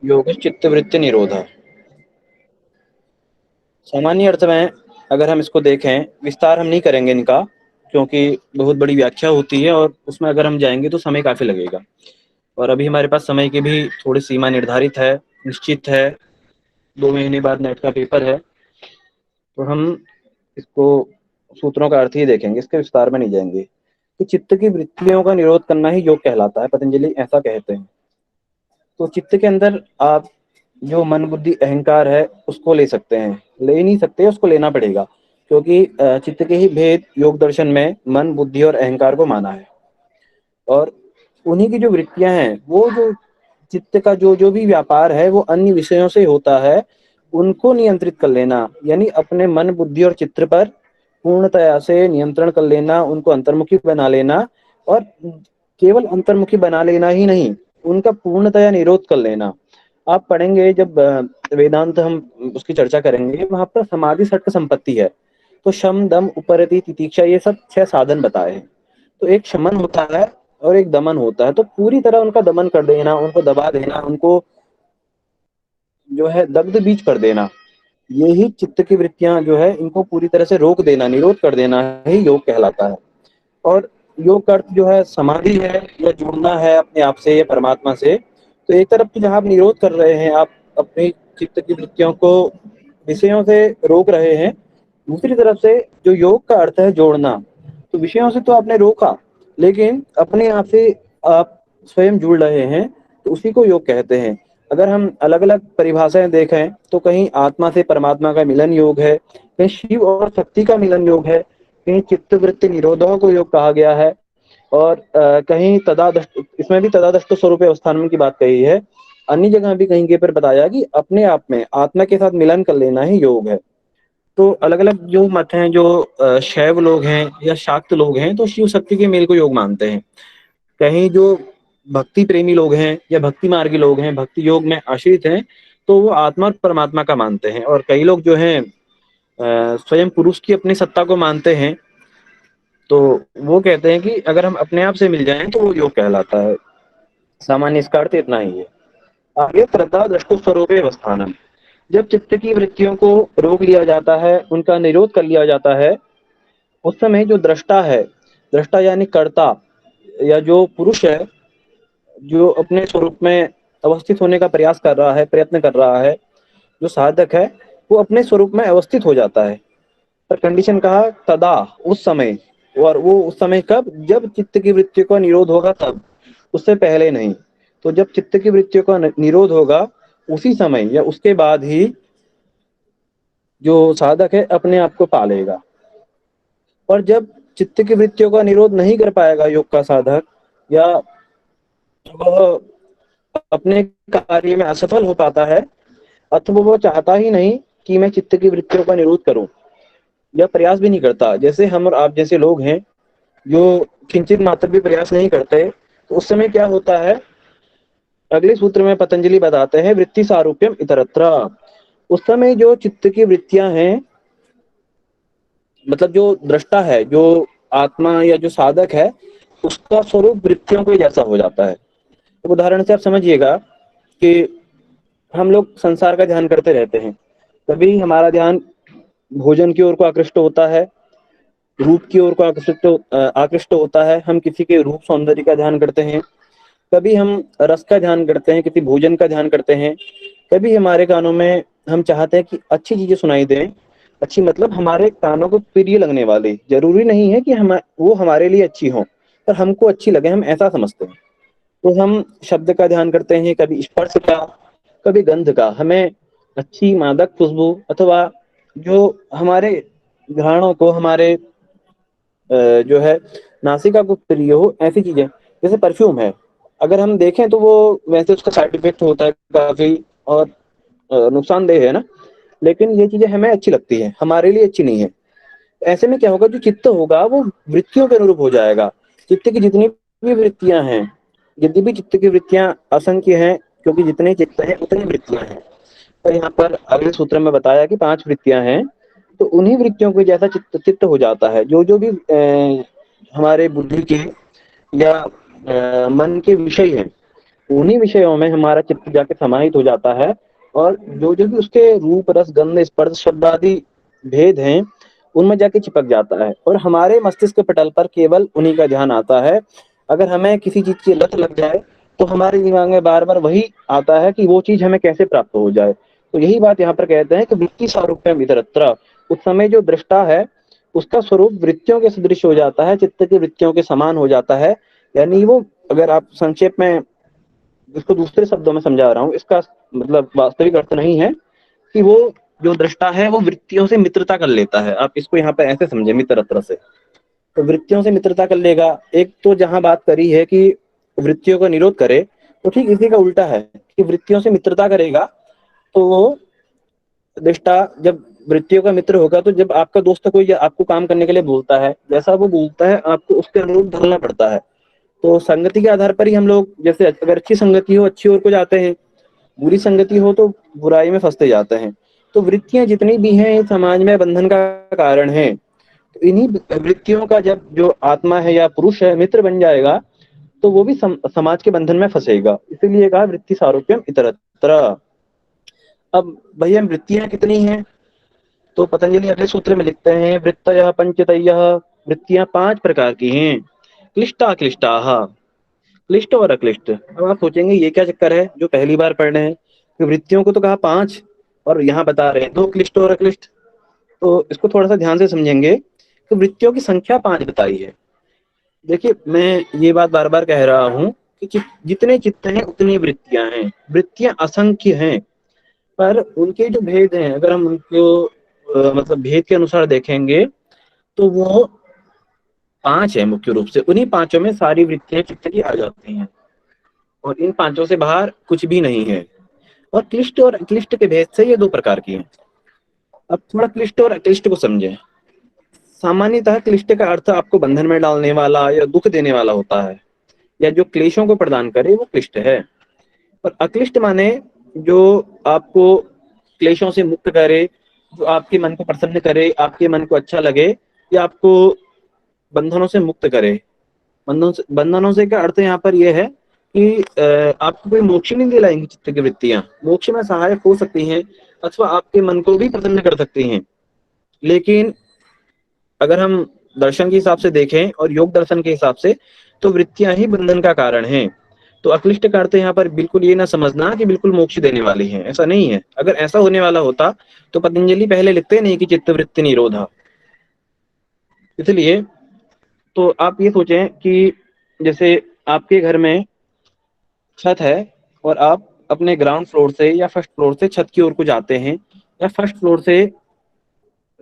योग चित्तवृत्ति निरोधा। सामान्य अर्थ में अगर हम इसको देखें, विस्तार हम नहीं करेंगे इनका, क्योंकि बहुत बड़ी व्याख्या होती है और उसमें अगर हम जाएंगे तो समय काफी लगेगा। और अभी हमारे पास समय की भी थोड़ी सीमा निर्धारित है, निश्चित है। 2 महीने बाद नेट का पेपर है, तो हम इसको सूत्रों का अर्थ ही देखेंगे, इसके विस्तार में नहीं जाएंगे। कि चित्त की वृत्तियों का निरोध करना ही योग कहलाता है, पतंजलि ऐसा कहते हैं। तो चित्त के अंदर आप जो मन बुद्धि अहंकार है उसको ले सकते हैं, ले ही नहीं सकते, उसको लेना पड़ेगा, क्योंकि चित्त के ही भेद योग दर्शन में मन बुद्धि और अहंकार को माना है। और उन्हीं की जो वृत्तियां हैं, वो जो चित्त का जो जो भी व्यापार है वो अन्य विषयों से होता है, उनको नियंत्रित कर लेना, यानी अपने मन बुद्धि और चित्त पर पूर्णतया से नियंत्रण कर लेना, उनको अंतर्मुखी बना लेना। और केवल अंतर्मुखी बना लेना ही नहीं, उनका पूर्णतया निरोध कर लेना। आप पढ़ेंगे जब वेदांत हम उसकी चर्चा करेंगे, वहां पर समाधि षटक संपत्ति है। तो शम दम उपरति तितिक्षा, ये सब 6 साधन बताए हैं। तो एक शमन होता है और एक दमन होता है, तो पूरी तरह उनका दमन कर देना, उनको दबा देना, उनको जो है दग्ध बीज कर देना, ये ही चित्त की वृत्तियां जो है इनको पूरी तरह से रोक देना, निरोध कर देना ही योग कहलाता है। और योग का अर्थ जो है समाधि है, या जुड़ना है अपने आप से या परमात्मा से। तो एक तरफ तो जहां आप निरोध कर रहे हैं, आप अपनी चित्त की वृत्तियों को विषयों से रोक रहे हैं, दूसरी तरफ से जो योग का अर्थ है जोड़ना, तो विषयों से तो आपने रोका, लेकिन अपने आप से आप स्वयं जुड़ रहे हैं, तो उसी को योग कहते हैं। अगर हम अलग अलग परिभाषाएं देखें तो कहीं आत्मा से परमात्मा का मिलन योग है, कहीं शिव और शक्ति का मिलन योग है, कहीं चित्त वृत्ति निरोधों को योग कहा गया है, और कहीं तदादष्ट, इसमें भी तदादष्ट स्वरूप अवस्थान की बात कही है। अन्य जगह भी कहीं के पर बताया कि अपने आप में आत्मा के साथ मिलन कर लेना ही योग है। तो अलग अलग जो मत हैं, जो शैव लोग हैं या शाक्त लोग हैं, तो शिव शक्ति के मेल को योग मानते हैं। कहीं जो भक्ति प्रेमी लोग हैं या भक्ति मार्गी लोग हैं, भक्ति योग में आश्रित हैं, तो वो आत्मा और परमात्मा का मानते हैं। और कई लोग जो हैं स्वयं पुरुष की अपनी सत्ता को मानते हैं, तो वो कहते हैं कि अगर हम अपने आप से मिल जाएं तो वो योग कहलाता है। सामान्य इसका अर्थ इतना ही है। आगे श्रद्धा दृष्टि स्वरूप अवस्थानम, जब चित्त की वृत्तियों को रोक लिया जाता है, उनका निरोध कर लिया जाता है, उस समय जो दृष्टा है, दृष्टा यानी कर्ता, या जो पुरुष है, जो अपने स्वरूप में अवस्थित होने का प्रयास कर रहा है, प्रयत्न कर रहा है, जो साधक है, वो अपने स्वरूप में अवस्थित हो जाता है। पर कंडीशन कहा तदा, उस समय। और वो उस समय कब? जब चित्त की वृत्ति का निरोध होगा तब, उससे पहले नहीं। तो जब चित्त की वृत्तियों का निरोध होगा, उसी समय या उसके बाद ही जो साधक है अपने आप को पालेगा। और जब चित्त की वृत्तियों का निरोध नहीं कर पाएगा योग का साधक, या वह अपने कार्य में असफल हो पाता है, अथवा वो चाहता ही नहीं कि मैं चित्त की वृत्तियों का निरोध करूं, या प्रयास भी नहीं करता, जैसे हम और आप जैसे लोग हैं जो किंचित मात्र भी प्रयास नहीं करते, तो उस समय क्या होता है? अगले सूत्र में पतंजलि बताते हैं वृत्ति सारूप्यम इतरत्र। उस समय जो चित्त की वृत्तियां हैं, मतलब जो दृष्टा है, जो आत्मा या जो साधक है, उसका स्वरूप वृत्तियों के जैसा हो जाता है। तो उदाहरण से आप समझिएगा कि हम लोग संसार का ध्यान करते रहते हैं, कभी हमारा ध्यान भोजन की ओर को आकृष्ट होता है, रूप की ओर को आकृष्ट होता है, हम किसी के रूप सौंदर्य का ध्यान करते हैं। कभी हम रस का ध्यान करते हैं, किसी भोजन का ध्यान करते हैं। कभी हमारे कानों में हम चाहते हैं कि अच्छी चीजें सुनाई दें, अच्छी मतलब हमारे कानों को प्रिय लगने वाली, जरूरी नहीं है कि हम वो हमारे लिए अच्छी हो, पर हमको अच्छी लगे, हम ऐसा समझते हैं। तो हम शब्द का ध्यान करते हैं, कभी स्पर्श का, कभी गंध का, हमें अच्छी मादक खुशबू, अथवा जो हमारे घ्राणों को, हमारे जो है नासिका को प्रिय हो, ऐसी चीजें। जैसे परफ्यूम है, अगर हम देखें तो वो वैसे उसका साइड इफेक्ट होता है काफी, और नुकसानदेह है ना, लेकिन ये चीजें हमें अच्छी लगती है, हमारे लिए अच्छी नहीं है। ऐसे में क्या होगा? जो चित्त होगा वो वृत्तियों के अनुरूप हो जाएगा। चित्त की जितनी भी वृत्तियां हैं, यदि भी चित्त की वृत्तियां असंख्य हैं, क्योंकि जितने चित्त हैं उतनी वृत्तियां हैं। तो यहाँ पर अगले सूत्र में बताया कि 5 वृत्तियां हैं, तो उन्हीं वृत्तियों को जैसा चित्त चित्त हो जाता है। जो जो भी हमारे बुद्धि के या मन के विषय हैं, उन्हीं विषयों में हमारा चित्त जाके समाहित हो जाता है, और जो जो भी उसके रूप रस गंध स्पर्श शब्द आदि भेद हैं उनमें जाके चिपक जाता है, और हमारे मस्तिष्क पटल पर केवल उन्हीं का ध्यान आता है। अगर हमें किसी चीज की लत लग जाए तो हमारे दिमाग में बार बार वही आता है कि वो चीज हमें कैसे प्राप्त हो जाए। तो यही बात यहाँ पर कहते हैं कि वृत्ति सारूप्यम इतरत्र। उस समय जो दृष्टा है उसका स्वरूप वृत्तियों के सदृश हो जाता है, चित्त की वृत्तियों के समान हो जाता है। यानी वो, अगर आप संक्षेप में इसको दूसरे शब्दों में समझा रहा हूँ, इसका मतलब वास्तविक अर्थ नहीं है कि वो जो दृष्टा है वो वृत्तियों से मित्रता कर लेता है। आप इसको यहाँ पे ऐसे समझे मित्रत्र से, तो वृत्तियों से मित्रता कर लेगा। एक तो जहां बात करी है कि वृत्तियों का निरोध करे, तो ठीक इसी का उल्टा है कि वृत्तियों से मित्रता करेगा तो वो दृष्टा जब वृत्तियों का मित्र होगा, तो जब आपका दोस्त कोई आपको काम करने के लिए बोलता है, जैसा वो बोलता है आपको उसके अनुरूप ढलना पड़ता है। तो संगति के आधार पर ही हम लोग, जैसे अगर अच्छी संगति हो अच्छी ओर को जाते हैं, बुरी संगति हो तो बुराई में फंसते जाते हैं। तो वृत्तियां जितनी भी हैं ये समाज में बंधन का कारण है। तो इन्हीं वृत्तियों का जब जो आत्मा है या पुरुष है मित्र बन जाएगा, तो वो भी समाज के बंधन में फंसेगा। इसीलिए कहा वृत्ति सारूप्यम इतरत्र। अब भैया वृत्तियां कितनी हैं, तो पतंजलि अगले सूत्र में लिखते हैं वृत्तयः पंचतयः। वृत्तियां 5 प्रकार की हैं। क्लिष्टा क्लिष्टाः, क्लिष्ट और अक्लिष्ट। अब आप सोचेंगे ये क्या चक्कर है, जो पहली बार पढ़ रहे हैं कि वृत्तियों को तो कहा 5 और यहाँ बता रहे हैं 2 क्लिष्ट और अक्लिष्ट। तो इसको थोड़ा सा ध्यान से समझेंगे कि वृत्तियों की संख्या 5 बताई है। देखिए मैं ये बात बार बार कह रहा हूँ कि जितने चित्त हैं उतनी वृत्तियां हैं। वृत्तियां असंख्य हैं, पर उनके जो भेद हैं अगर हम उनको मतलब भेद के अनुसार देखेंगे तो वो 5 है मुख्य रूप से। उन्हीं पांचों में सारी वृत्तियां चित्त की आ जाती हैं, और इन पांचों से बाहर कुछ भी नहीं है। और क्लिष्ट और अक्लिष्ट के भेद से ये 2 प्रकार की हैं। अब थोड़ा क्लिष्ट और अक्लिष्ट को समझें। सामान्यतः क्लिष्ट का अर्थ आपको बंधन में डालने वाला या दुख देने वाला होता है, या जो क्लेशों को प्रदान करे वो क्लिष्ट है। और अक्लिष्ट माने जो आपको क्लेशों से मुक्त करे, जो आपके मन को प्रसन्न करे, आपके मन को अच्छा लगे, या आपको बंधनों से मुक्त करे। बंधनों से का अर्थ यहाँ पर यह है कि आपको कोई मोक्ष नहीं दिलाएंगी। चित्त की वृत्तियां मोक्ष में सहायक हो सकती हैं, अथवा आपके मन को भी प्रसन्न कर सकती हैं। लेकिन अगर हम दर्शन के हिसाब से देखें और योग दर्शन के हिसाब से, तो वृत्तियां ही बंधन का कारण हैं। तो अक्लिष्ट का अर्थ यहाँ पर बिल्कुल ये ना समझना कि बिल्कुल मोक्ष देने वाली है, ऐसा नहीं है। अगर ऐसा होने वाला होता तो पतंजलि पहले लिखते नहीं कि चित्त वृत्ति निरोधा। इसलिए तो आप ये सोचें कि जैसे आपके घर में छत है, और आप अपने ग्राउंड फ्लोर से या फर्स्ट फ्लोर से छत की ओर को जाते हैं, या फर्स्ट फ्लोर से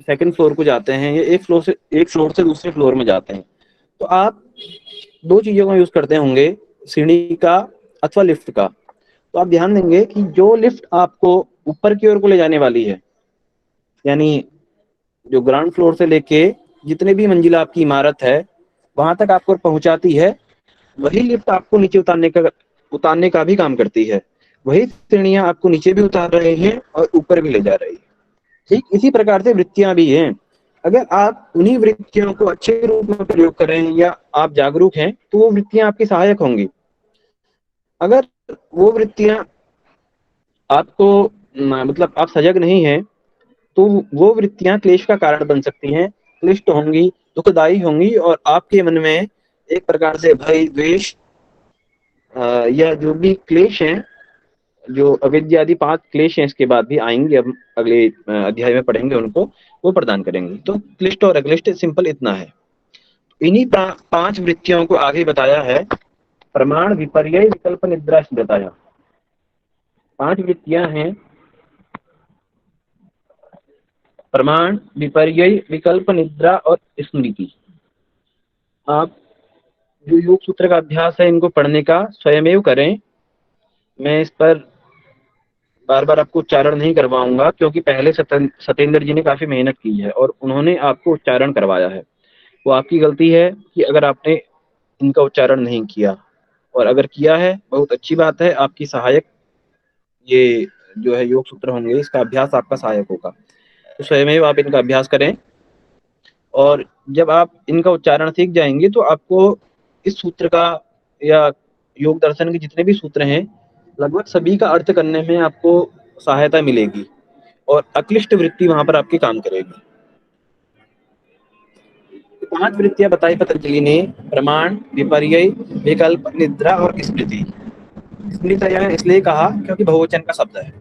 सेकंड फ्लोर को जाते हैं, या एक फ्लोर से दूसरे फ्लोर में जाते हैं, तो आप 2 चीजों का यूज करते होंगे, सीढ़ी का अथवा लिफ्ट का। तो आप ध्यान देंगे कि जो लिफ्ट आपको ऊपर की ओर को ले जाने वाली है, यानी जो ग्राउंड फ्लोर से लेके जितने भी मंजिला आपकी इमारत है वहां तक आपको पहुंचाती है, वही लिफ्ट आपको नीचे उतारने का भी काम करती है। वही सीढ़ियां आपको नीचे भी उतार रहे हैं और ऊपर भी ले जा रही है। ठीक इसी प्रकार से वृत्तियां भी हैं। अगर आप उन्हीं वृत्तियों को अच्छे रूप में प्रयोग करें या आप जागरूक हैं, तो वो वृत्तियां आपकी सहायक होंगी। अगर वो वृत्तियां आपको मतलब आप सजग नहीं हैं, तो वो वृत्तियां क्लेश का कारण बन सकती हैं, क्लिष्ट होंगी, दुखदायी होंगी, और आपके मन में एक प्रकार से भय द्वेष या जो भी क्लेश हैं, जो अविद्या आदि 5 क्लेश हैं इसके बाद भी आएंगे, अब अगले अध्याय में पढ़ेंगे उनको, वो प्रदान करेंगे। तो क्लिष्ट और अक्लिष्ट सिंपल इतना है। इन्हीं 5 वृत्तियों को आगे बताया है प्रमाण विपर्य विकल्प निद्रा से बताया। 5 वृत्तियां हैं प्रमाण विपर्य विकल्प निद्रा और स्मृति। आप जो योग सूत्र का अभ्यास है इनको पढ़ने का स्वयमेव करें। मैं इस पर बार बार आपको उच्चारण नहीं करवाऊंगा, क्योंकि पहले सतेंद्र जी ने काफी मेहनत की है और उन्होंने आपको उच्चारण करवाया है। वो आपकी गलती है कि अगर आपने इनका उच्चारण नहीं किया, और अगर किया है बहुत अच्छी बात है, आपकी सहायक ये जो है योग सूत्र होंगे, इसका अभ्यास आपका सहायक होगा। तो स्वयं आप इनका अभ्यास करें, और जब आप इनका उच्चारण सीख जाएंगे तो आपको इस सूत्र का या योग दर्शन के जितने भी सूत्र हैं लगभग सभी का अर्थ करने में आपको सहायता मिलेगी और अक्लिष्ट वृत्ति वहां पर आपकी काम करेगी। तो 5 वृत्तियां बताई पतंजलि ने, प्रमाण, विपर्य, विकल्प, निद्रा और स्मृति। स्मृति इसलिए कहा क्योंकि बहुवचन का शब्द है।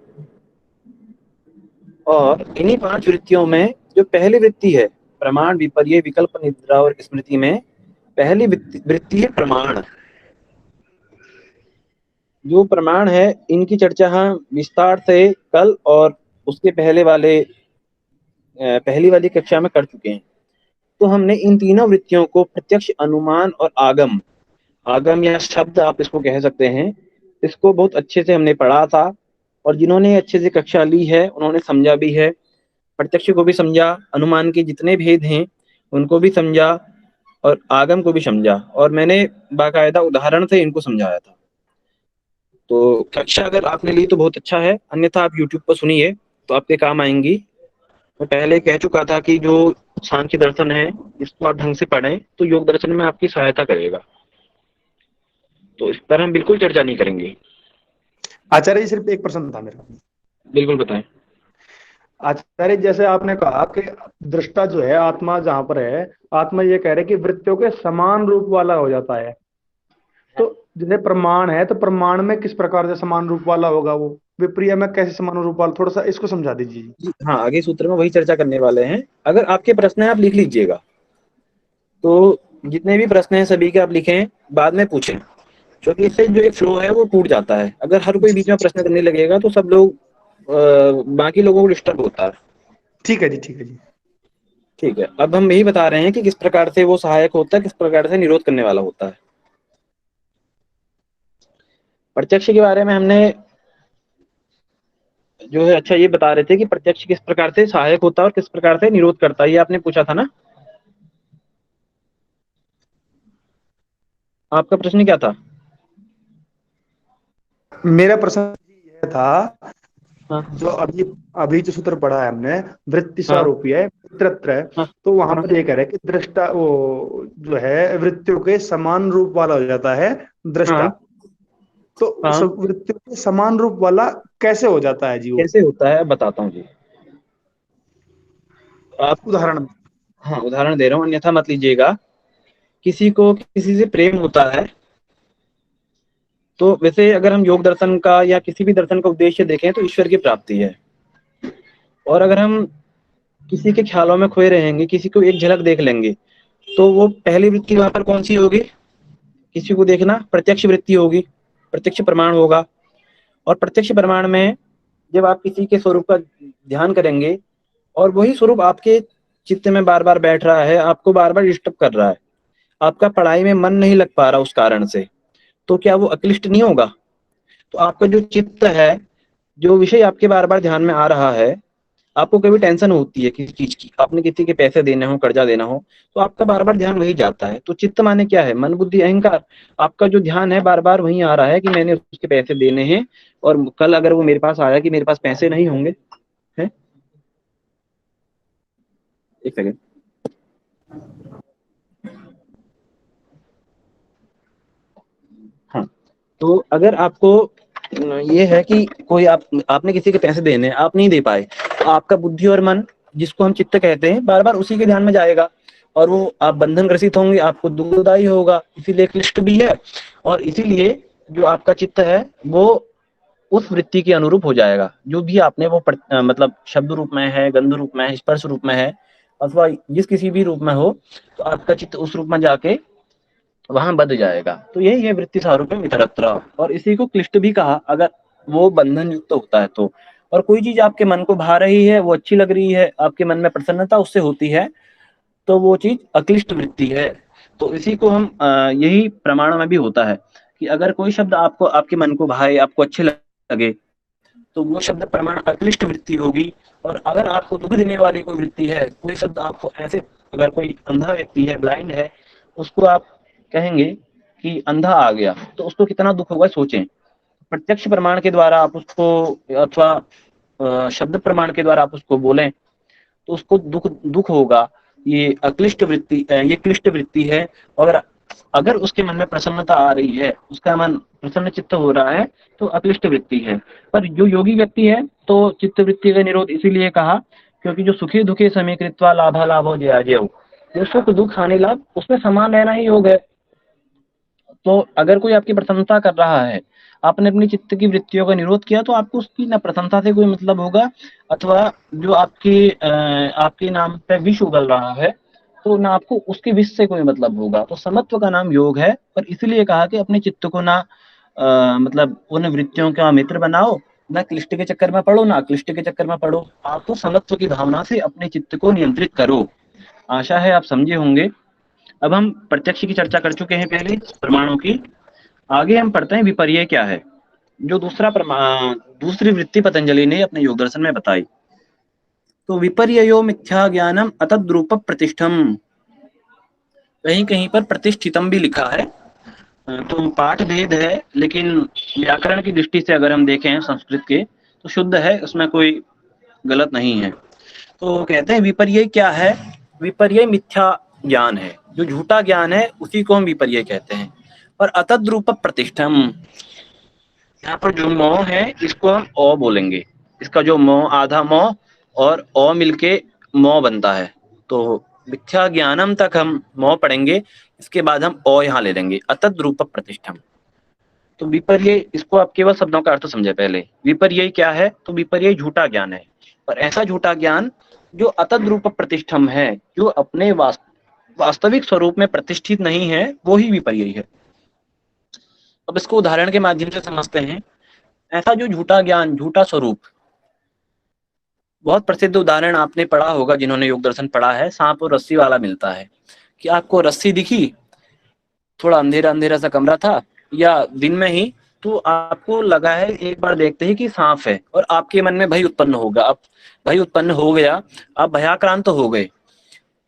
और इन्हीं 5 वृत्तियों में जो पहली वृत्ति है प्रमाण, विपर्य, विकल्प, निद्रा और स्मृति में पहली वृत्ति है प्रमाण। जो प्रमाण है इनकी चर्चा हम विस्तार से कल और उसके पहली वाली कक्षा में कर चुके हैं। तो हमने इन तीनों वृत्तियों को प्रत्यक्ष, अनुमान और आगम, आगम या शब्द आप इसको कह सकते हैं, इसको बहुत अच्छे से हमने पढ़ा था। और जिन्होंने अच्छे से कक्षा ली है उन्होंने समझा भी है, प्रत्यक्ष को भी समझा, अनुमान के जितने भेद हैं उनको भी समझा और आगम को भी समझा, और मैंने बाकायदा उदाहरण से इनको समझाया था। तो कक्षा अगर आपने ली तो बहुत अच्छा है, अन्यथा आप YouTube पर सुनिए तो आपके काम आएंगी। मैं पहले कह चुका था कि जो सांख्य दर्शन है इसको आप ढंग से पढ़ें तो योग दर्शन में आपकी सहायता करेगा। तो इस पर हम बिल्कुल चर्चा नहीं करेंगे। आचार्य जी, सिर्फ एक प्रश्न था मेरा। बिल्कुल बताएं। आचार्य, जैसे आपने कहा कि दृष्टा जो है आत्मा जहां पर है, आत्मा ये कह रहे कि वृत्तियों के समान रूप वाला हो जाता है। तो जैसे प्रमाण है तो प्रमाण में किस प्रकार से समान रूप वाला होगा, वो विप्रिय में कैसे समान रूप वाला, थोड़ा सा इसको समझा दीजिए। हाँ, आगे सूत्र में वही चर्चा करने वाले हैं। अगर आपके प्रश्न है आप लिख लीजिएगा, तो जितने भी प्रश्न हैं सभी के आप लिखें, बाद में पूछें, क्योंकि इससे जो एक फ्लो है वो टूट जाता है। अगर हर कोई बीच में प्रश्न करने लगेगा तो सब लोग बाकी लोगों को डिस्टर्ब होता है। ठीक है जी, ठीक है जी। ठीक है, अब हम यही बता रहे हैं कि किस प्रकार से वो सहायक होता है, किस प्रकार से निरोध करने वाला होता है। प्रत्यक्ष के बारे में हमने जो है अच्छा ये बता रहे थे कि प्रत्यक्ष किस प्रकार से सहायक होता है और किस प्रकार से निरोध करता है, ये आपने पूछा था ना। आपका प्रश्न क्या था? मेरा प्रश्न यह था, हाँ जो अभी अभी जो सूत्र पढ़ा है हमने, वृत्ति हाँ सारूपी है, मित्रत्र है, हाँ तो वहां हाँ पर ये कह रहे हैं कि दृष्टा वो जो है वृत्तियों के समान रूप वाला हो जाता है दृष्टा। हाँ तो हाँ। वृत्तियों के समान रूप वाला कैसे हो जाता है जी वो, कैसे होता है बताता हूँ जी। आप उदाहरण में। हाँ उदाहरण दे रहा हूँ, अन्यथा मत लीजिएगा। किसी को किसी से प्रेम होता है, तो वैसे अगर हम योग दर्शन का या किसी भी दर्शन का उद्देश्य देखें तो ईश्वर की प्राप्ति है। और अगर हम किसी के ख्यालों में खोए रहेंगे, किसी को एक झलक देख लेंगे, तो वो पहली वृत्ति वहां पर कौन सी होगी? किसी को देखना, प्रत्यक्ष वृत्ति होगी, प्रत्यक्ष प्रमाण होगा। और प्रत्यक्ष प्रमाण में जब आप किसी के स्वरूप का ध्यान करेंगे और वही स्वरूप आपके चित्त में बार बार बैठ रहा है, आपको बार बार डिस्टर्ब कर रहा है, आपका पढ़ाई में मन नहीं लग पा रहा उस कारण से, तो क्या वो अक्लिष्ट नहीं होगा? तो आपका जो चित्त है, जो विषय आपके बार बार ध्यान में आ रहा है, आपको कभी टेंशन होती है किसी चीज की, आपने किसी के पैसे देने हो, कर्जा देना हो, तो आपका बार बार ध्यान वही जाता है। तो चित्त माने क्या है? मन, बुद्धि, अहंकार। आपका जो ध्यान है बार बार वही आ रहा है कि मैंने उसके पैसे देने हैं, और कल अगर वो मेरे पास आया कि मेरे पास पैसे नहीं होंगे, है। एक सेकेंड। हाँ, तो अगर आपको ये है कि कोई आपने किसी के पैसे देने, आप नहीं दे पाए, तो आपका बुद्धि और मन, जिसको हम चित्त कहते हैं, बार बार उसी के ध्यान में जाएगा और वो आप बंधन ग्रसित होंगे, आपको दुखदायी होगा, इसीलिए क्लिष्ट भी है। और इसीलिए जो आपका चित्त है वो उस वृत्ति के अनुरूप हो जाएगा, जो भी आपने वो मतलब शब्द रूप में है, गंध रूप में है, स्पर्श रूप में है, अथवा जिस किसी भी रूप में हो, तो आपका चित्त उस रूप में जाके वहां बद जाएगा। तो यही है वृत्ति सारूप्य मित्रत्र, और इसी को क्लिष्ट भी कहा अगर वो बंधन युक्त होता है तो। और कोई चीज आपके मन को भा रही है, वो अच्छी लग रही है, आपके मन में प्रसन्नता उससे होती है, तो वो चीज अक्लिष्ट वृत्ति है। तो इसी को हम यही प्रमाण में भी होता है कि अगर कोई शब्द आपको आपके मन को भाए, आपको अच्छे लगे, तो वो शब्द प्रमाण अक्लिष्ट वृत्ति होगी। और अगर आपको दुख देने वाली कोई वृत्ति है, कोई शब्द आपको ऐसे, अगर कोई अंधा व्यक्ति है, ब्लाइंड है, उसको आप कहेंगे कि अंधा आ गया, तो उसको कितना दुख होगा सोचें। प्रत्यक्ष प्रमाण के द्वारा आप उसको, अथवा शब्द प्रमाण के द्वारा आप उसको बोलें, तो उसको दुख दुख होगा। ये अक्लिष्ट वृत्ति, ये क्लिष्ट वृत्ति है। और अगर उसके मन में प्रसन्नता आ रही है, उसका मन प्रसन्न चित्त हो रहा है, तो अक्लिष्ट वृत्ति है। पर जो योगी व्यक्ति है तो चित्त वृत्ति का निरोध इसीलिए कहा क्योंकि जो सुखी दुखी समीकृत्वा लाभा लाभो जयाजय, जो सुख दुख हानि लाभ उसमें समान रहना ही योग है। तो अगर कोई आपकी प्रशंसा कर रहा है, आपने अपनी चित्त की वृत्तियों का निरोध किया, तो आपको उसकी न प्रशंसा से कोई मतलब होगा, अथवा जो आपके नाम पे विष उगल रहा है, तो ना आपको उसके विष से कोई मतलब होगा। तो समत्व का नाम योग है। पर इसलिए कहा कि अपने चित्त को ना मतलब उन वृत्तियों का मित्र बनाओ, ना क्लिष्ट के चक्कर में पड़ो, ना क्लिष्ट के चक्कर में पड़ो। आपको समत्व की भावना से अपने चित्त को नियंत्रित करो। आशा है आप समझे होंगे। अब हम प्रत्यक्ष की चर्चा कर चुके हैं पहले, प्रमाणों की। आगे हम पढ़ते हैं विपर्य क्या है, जो दूसरी वृत्ति पतंजलि ने अपने योग दर्शन में बताई। तो विपर्ययो मिथ्या ज्ञानम अतद्रूप प्रतिष्ठम, कहीं कहीं पर प्रतिष्ठितम भी लिखा है। तो पाठ भेद है, लेकिन व्याकरण की दृष्टि से अगर हम देखें संस्कृत के, तो शुद्ध है, उसमें कोई गलत नहीं है। तो कहते हैं विपर्य क्या है। विपर्य मिथ्या ज्ञान है, जो झूठा ज्ञान है उसी को हम विपर्य कहते हैं। और अतद्रूप प्रतिष्ठम, यहाँ पर जो मौ है इसको हम ओ बोलेंगे। इसका जो मौ, आधा मौ और ओ मिलके मौ बनता है। तो मिथ्या ज्ञानम तक हम मौ पढ़ेंगे, इसके बाद हम ओ यहाँ ले लेंगे, अतद्रूप प्रतिष्ठम। तो विपर्य, इसको आप केवल शब्दों का अर्थ समझे पहले। विपर्य क्या है, तो विपर्य झूठा ज्ञान है, और ऐसा झूठा ज्ञान जो अतद्रूप प्रतिष्ठम है, जो अपने वास्तविक स्वरूप में प्रतिष्ठित नहीं है, वो ही विपर्य है। अब इसको उदाहरण के माध्यम से समझते हैं। ऐसा जो झूठा ज्ञान, झूठा स्वरूप, बहुत प्रसिद्ध उदाहरण आपने पढ़ा होगा जिन्होंने योग दर्शन पढ़ा है, सांप और रस्सी वाला मिलता है। कि आपको रस्सी दिखी, थोड़ा अंधेरा अंधेरा सा कमरा था या दिन में ही, तो आपको लगा है एक बार देखते ही कि सांप है, और आपके मन में भय उत्पन्न होगा। अब भय उत्पन्न हो गया, आप भयाक्रांत हो गए।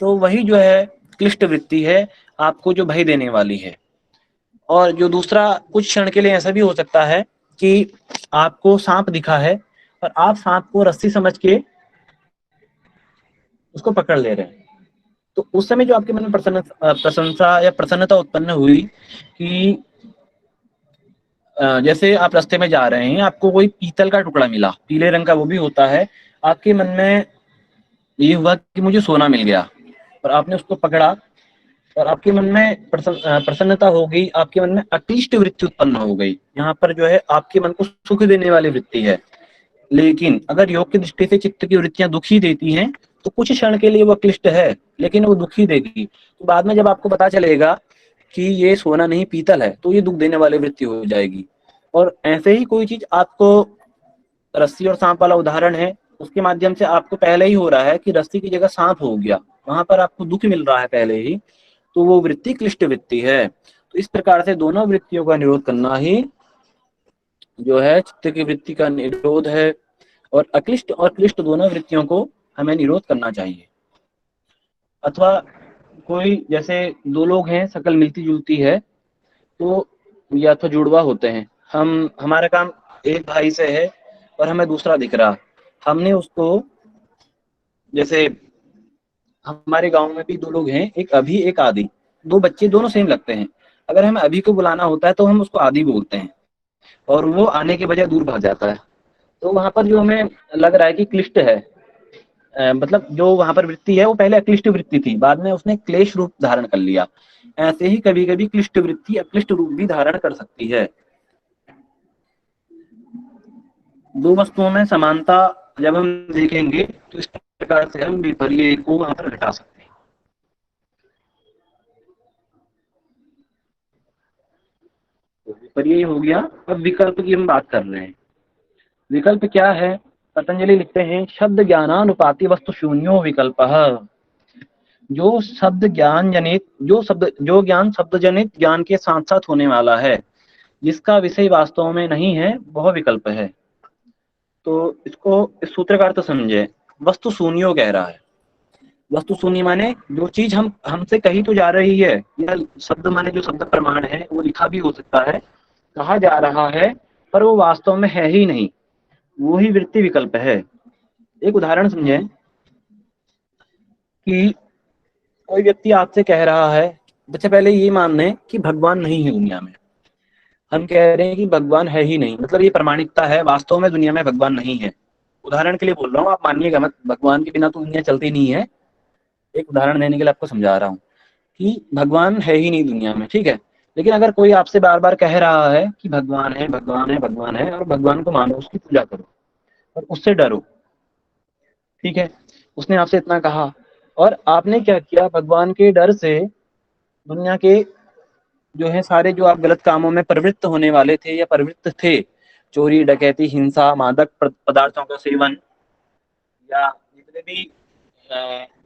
तो वही जो है क्लिष्ट वृत्ति है, आपको जो भय देने वाली है। और जो दूसरा, कुछ क्षण के लिए ऐसा भी हो सकता है कि आपको सांप दिखा है और आप सांप को रस्सी समझ के उसको पकड़ ले रहे हैं। तो उस समय जो आपके मन में प्रशंसा या प्रसन्नता उत्पन्न हुई कि जैसे आप रास्ते में जा रहे हैं, आपको कोई पीतल का टुकड़ा मिला, पीले रंग का, वो भी होता है। आपके मन में ये हुआ कि मुझे सोना मिल गया, और आपने उसको पकड़ा, और आपके मन में प्रसन्नता हो गई, आपके मन में अक्लिष्ट वृत्ति उत्पन्न हो गई। यहाँ पर जो है आपके मन को सुख देने वाली वृत्ति है। लेकिन अगर योग की दृष्टि से चित्त की वृत्तियां दुखी देती हैं, तो कुछ क्षण के लिए वो क्लिष्ट है, लेकिन वो दुखी देगी। तो बाद में जब आपको पता चलेगा कि ये सोना नहीं पीतल है, तो ये दुख देने वाली वृत्ति हो जाएगी। और ऐसे ही कोई चीज आपको, रस्सी और सांप वाला उदाहरण है, उसके माध्यम से आपको पहले ही हो रहा है कि रस्सी की जगह सांप हो गया, वहां पर आपको दुख मिल रहा है पहले ही, तो वो वृत्ति क्लिष्ट वृत्ति है। तो इस प्रकार से दोनों वृत्तियों का निरोध करना ही जो है चित्त की वृत्ति का निरोध है। और अक्लिष्ट और क्लिष्ट दोनों वृत्तियों को हमें निरोध करना चाहिए। अथवा कोई, जैसे दो लोग हैं, शकल मिलती जुलती है, तो या तो जुड़वा होते हैं, हमारा काम एक भाई से है और हमें दूसरा दिख रहा, हमने उसको, जैसे हमारे गांव में भी दो लोग हैं, एक अभी एक आदि, दो बच्चे दोनों सेम लगते हैं। अगर हमें अभी को बुलाना होता है तो हम उसको आदि बोलते हैं, और वो आने के बजाय दूर भाग जाता है। तो वहां पर जो हमें लग रहा है कि क्लिष्ट है, मतलब जो वहां पर वृत्ति है वो पहले अक्लिष्ट वृत्ति थी, बाद में उसने क्लेश रूप धारण कर लिया। ऐसे ही कभी कभी क्लिष्ट वृत्ति अक्लिष्ट रूप भी धारण कर सकती है। दो वस्तुओं में समानता जब हम देखेंगे, तो इस प्रकार से हम विपर्य को वहां पर घटा सकते हैं। तो विपर्य हो गया। अब विकल्प की हम बात कर रहे हैं। विकल्प क्या है, पतंजलि लिखते हैं, शब्द ज्ञानानुपाति वस्तु शून्यो विकल्प। जो शब्द ज्ञान जनित, जो ज्ञान शब्द जनित ज्ञान के साथ साथ होने वाला है, जिसका विषय वास्तव में नहीं है, वह विकल्प है। तो इसको, इस सूत्र का अर्थ समझे। वस्तु शून्यो कह रहा है। वस्तु शून्य माने जो चीज हमसे कही तो जा रही है, या शब्द माने जो शब्द प्रमाण है, वो लिखा भी हो सकता है, कहा जा रहा है, पर वो वास्तव में है ही नहीं, वो ही वृत्ति विकल्प है। एक उदाहरण समझे कि कोई व्यक्ति आपसे कह रहा है सबसे पहले ये मान लें कि भगवान नहीं है दुनिया में। हम कह रहे हैं कि भगवान है ही नहीं, मतलब ये प्रामाणिकता है, वास्तव में दुनिया में भगवान नहीं है। उदाहरण के लिए बोल रहा हूँ, आप मानिएगा मत, भगवान के बिना तो दुनिया चलती नहीं है। एक उदाहरण देने के लिए आपको समझा रहा हूँ कि भगवान है ही नहीं दुनिया में, ठीक है। लेकिन अगर कोई आपसे बार बार कह रहा है कि भगवान है, भगवान है, भगवान है, और भगवान को मानो, उसकी पूजा करो और उससे डरो, ठीक है, उसने आपसे इतना कहा, और आपने क्या किया, भगवान के डर से दुनिया के जो है सारे, जो आप गलत कामों में प्रवृत्त होने वाले थे या प्रवृत्त थे, चोरी, डकैती, हिंसा, मादक पदार्थों का सेवन, या जितने भी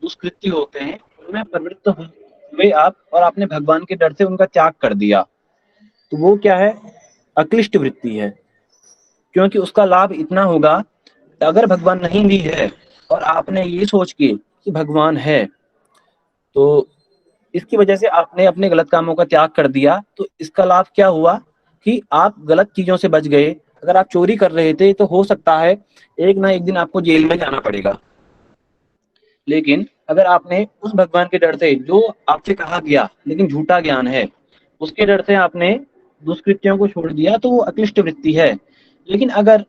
दुष्कृत्य होते हैं, उनमें प्रवृत्त हुए आप, और आपने भगवान के डर से उनका त्याग कर दिया। तो वो क्या है, अक्लिष्ट वृत्ति है। क्योंकि उसका लाभ इतना होगा, अगर भगवान नहीं भी है और आपने ये सोच के कि भगवान है, तो इसकी वजह से आपने अपने गलत कामों का त्याग कर दिया, तो इसका लाभ क्या हुआ कि आप गलत चीजों से बच गए। अगर आप चोरी कर रहे थे तो हो सकता है एक ना एक दिन आपको जेल में जाना पड़ेगा। लेकिन अगर आपने उस भगवान के डर से, जो आपसे कहा गया लेकिन झूठा ज्ञान है, उसके डर से आपने दुष्कृत्यों को छोड़ दिया, तो वो अक्लिष्ट वृत्ति है। लेकिन अगर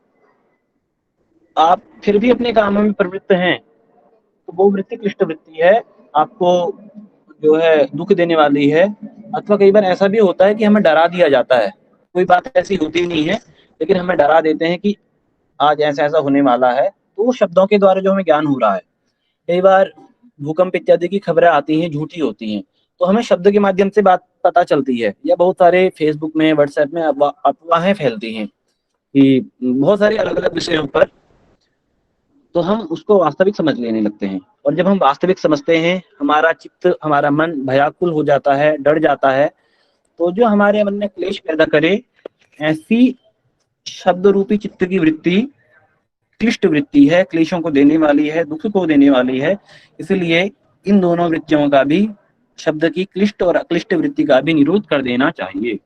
आप फिर भी अपने कामों में प्रवृत्त हैं, तो वो वृत्ति क्लिष्ट वृत्ति है, आपको जो है दुख देने वाली है। अथवा कई बार ऐसा भी होता है कि हमें डरा दिया जाता है, कोई बात ऐसी होती नहीं है, लेकिन हमें डरा देते हैं कि आज ऐसा ऐसा होने वाला है, तो वो शब्दों के द्वारा जो हमें ज्ञान हो रहा है। कई बार भूकंप इत्यादि की खबरें आती हैं, झूठी होती हैं, तो हमें शब्द के माध्यम से बात पता चलती है, या बहुत सारे फेसबुक में, व्हाट्सएप में अफवाहें फैलती हैं कि बहुत सारे अलग अलग विषयों पर, तो हम उसको वास्तविक समझ लेने लगते हैं। और जब हम वास्तविक समझते हैं, हमारा चित्त, हमारा मन भयाकुल हो जाता है, डर जाता है। तो जो हमारे मन में क्लेश पैदा करे, ऐसी शब्द रूपी चित्त की वृत्ति क्लिष्ट वृत्ति है, क्लेशों को देने वाली है, दुख को देने वाली है। इसलिए इन दोनों वृत्तियों का भी, शब्द की क्लिष्ट और अक्लिष्ट वृत्ति का भी निरोध कर देना चाहिए।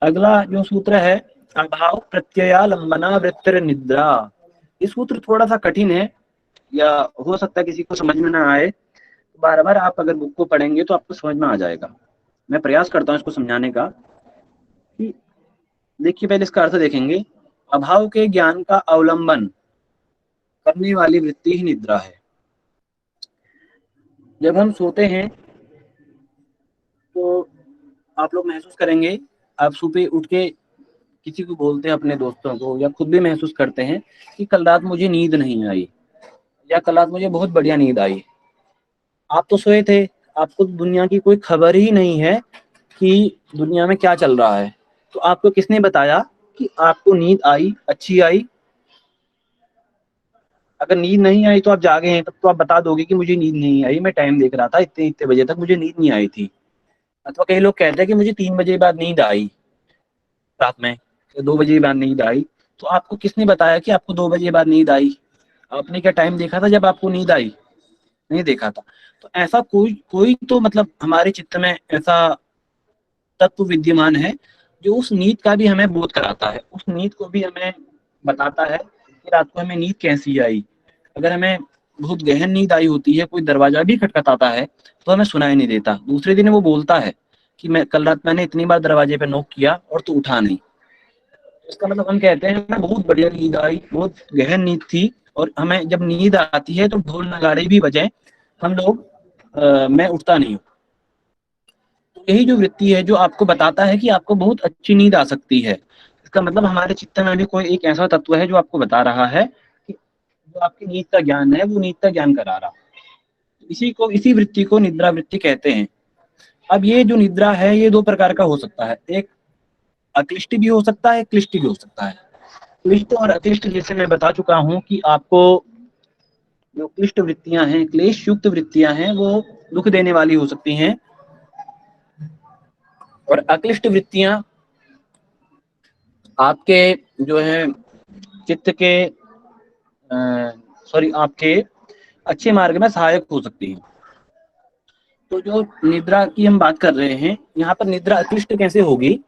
अगला जो सूत्र है, अभाव प्रत्ययालंबना वृत्तिर निद्रा। ये सूत्र थोड़ा सा कठिन है, या हो सकता है किसी को समझ में ना आए। बार बार आप अगर बुक को पढ़ेंगे तो आपको समझ में आ जाएगा। मैं प्रयास करता हूँ इसको समझाने का। कि देखिए, पहले इसका अर्थ देखेंगे। अभाव के ज्ञान का अवलंबन करने वाली वृत्ति ही निद्रा है। जब हम सोते हैं तो आप लोग महसूस करेंगे, आप सुबह उठ के किसी को बोलते हैं, अपने दोस्तों को, या खुद भी महसूस करते हैं कि कल रात मुझे नींद नहीं आई, या कल रात मुझे बहुत बढ़िया नींद आई। आप तो सोए थे, आपको दुनिया की कोई खबर ही नहीं है कि दुनिया में क्या चल रहा है। तो आपको किसने बताया कि आपको नींद आई, अच्छी आई? अगर नींद नहीं आई तो आप जागे हैं, तब तो आप बता दोगे कि मुझे नींद नहीं आई, मैं टाइम देख रहा था, इतने इतने बजे तक मुझे नींद नहीं आई थी। अथवा कई लोग कहते हैं कि मुझे 3 बजे बाद नींद आई रात में, 2 बजे बाद नींद आई। तो आपको किसने बताया कि आपको 2 बजे बाद नींद आई? आपने क्या टाइम देखा था जब आपको नींद आई? नहीं देखा था। तो ऐसा कोई कोई तो मतलब हमारे चित्त में ऐसा तत्व विद्यमान है जो उस नींद का भी हमें बोध कराता है, उस नींद को भी हमें बताता है कि रात को हमें नींद कैसी आई। अगर हमें बहुत गहन नींद आई होती है, कोई दरवाजा भी खटखटाता है, तो हमें सुनाई नहीं देता। दूसरे दिन वो बोलता है कि मैं कल रात मैंने इतनी बार दरवाजे पे नॉक किया और तू उठा नहीं। इसका मतलब हम कहते हैं हमें बहुत बढ़िया नींद आई, बहुत गहन नींद थी। और हमें जब नींद आती है तो ढोल नगाड़े भी बजे, हम लोग मैं उठता नहीं हूँ। तो यही जो वृत्ति है जो आपको बताता है कि आपको बहुत अच्छी नींद आ सकती है। इसका मतलब हमारे चित्त में भी कोई एक ऐसा तत्व है जो आपको बता रहा है कि जो आपकी नींद का ज्ञान है, वो नींद का ज्ञान करा रहा है। इसी वृत्ति को निद्रा वृत्ति कहते हैं। अब ये जो निद्रा है, ये दो प्रकार का हो सकता है। एक अक्लिष्ट भी हो सकता है, क्लिष्ट भी हो सकता है। क्लिष्ट और अक्लिष्ट जैसे मैं बता चुका हूँ कि आपको जो क्लिष्ट वृत्तियां हैं, क्लेश युक्त वृत्तियां हैं, वो दुख देने वाली हो सकती हैं। और अक्लिष्ट वृत्तियां आपके जो है चित्त के सॉरी आपके अच्छे मार्ग में सहायक हो सकती है। तो जो निद्रा की हम बात कर रहे हैं, यहाँ पर निद्रा अक्लिष्ट कैसे होगी?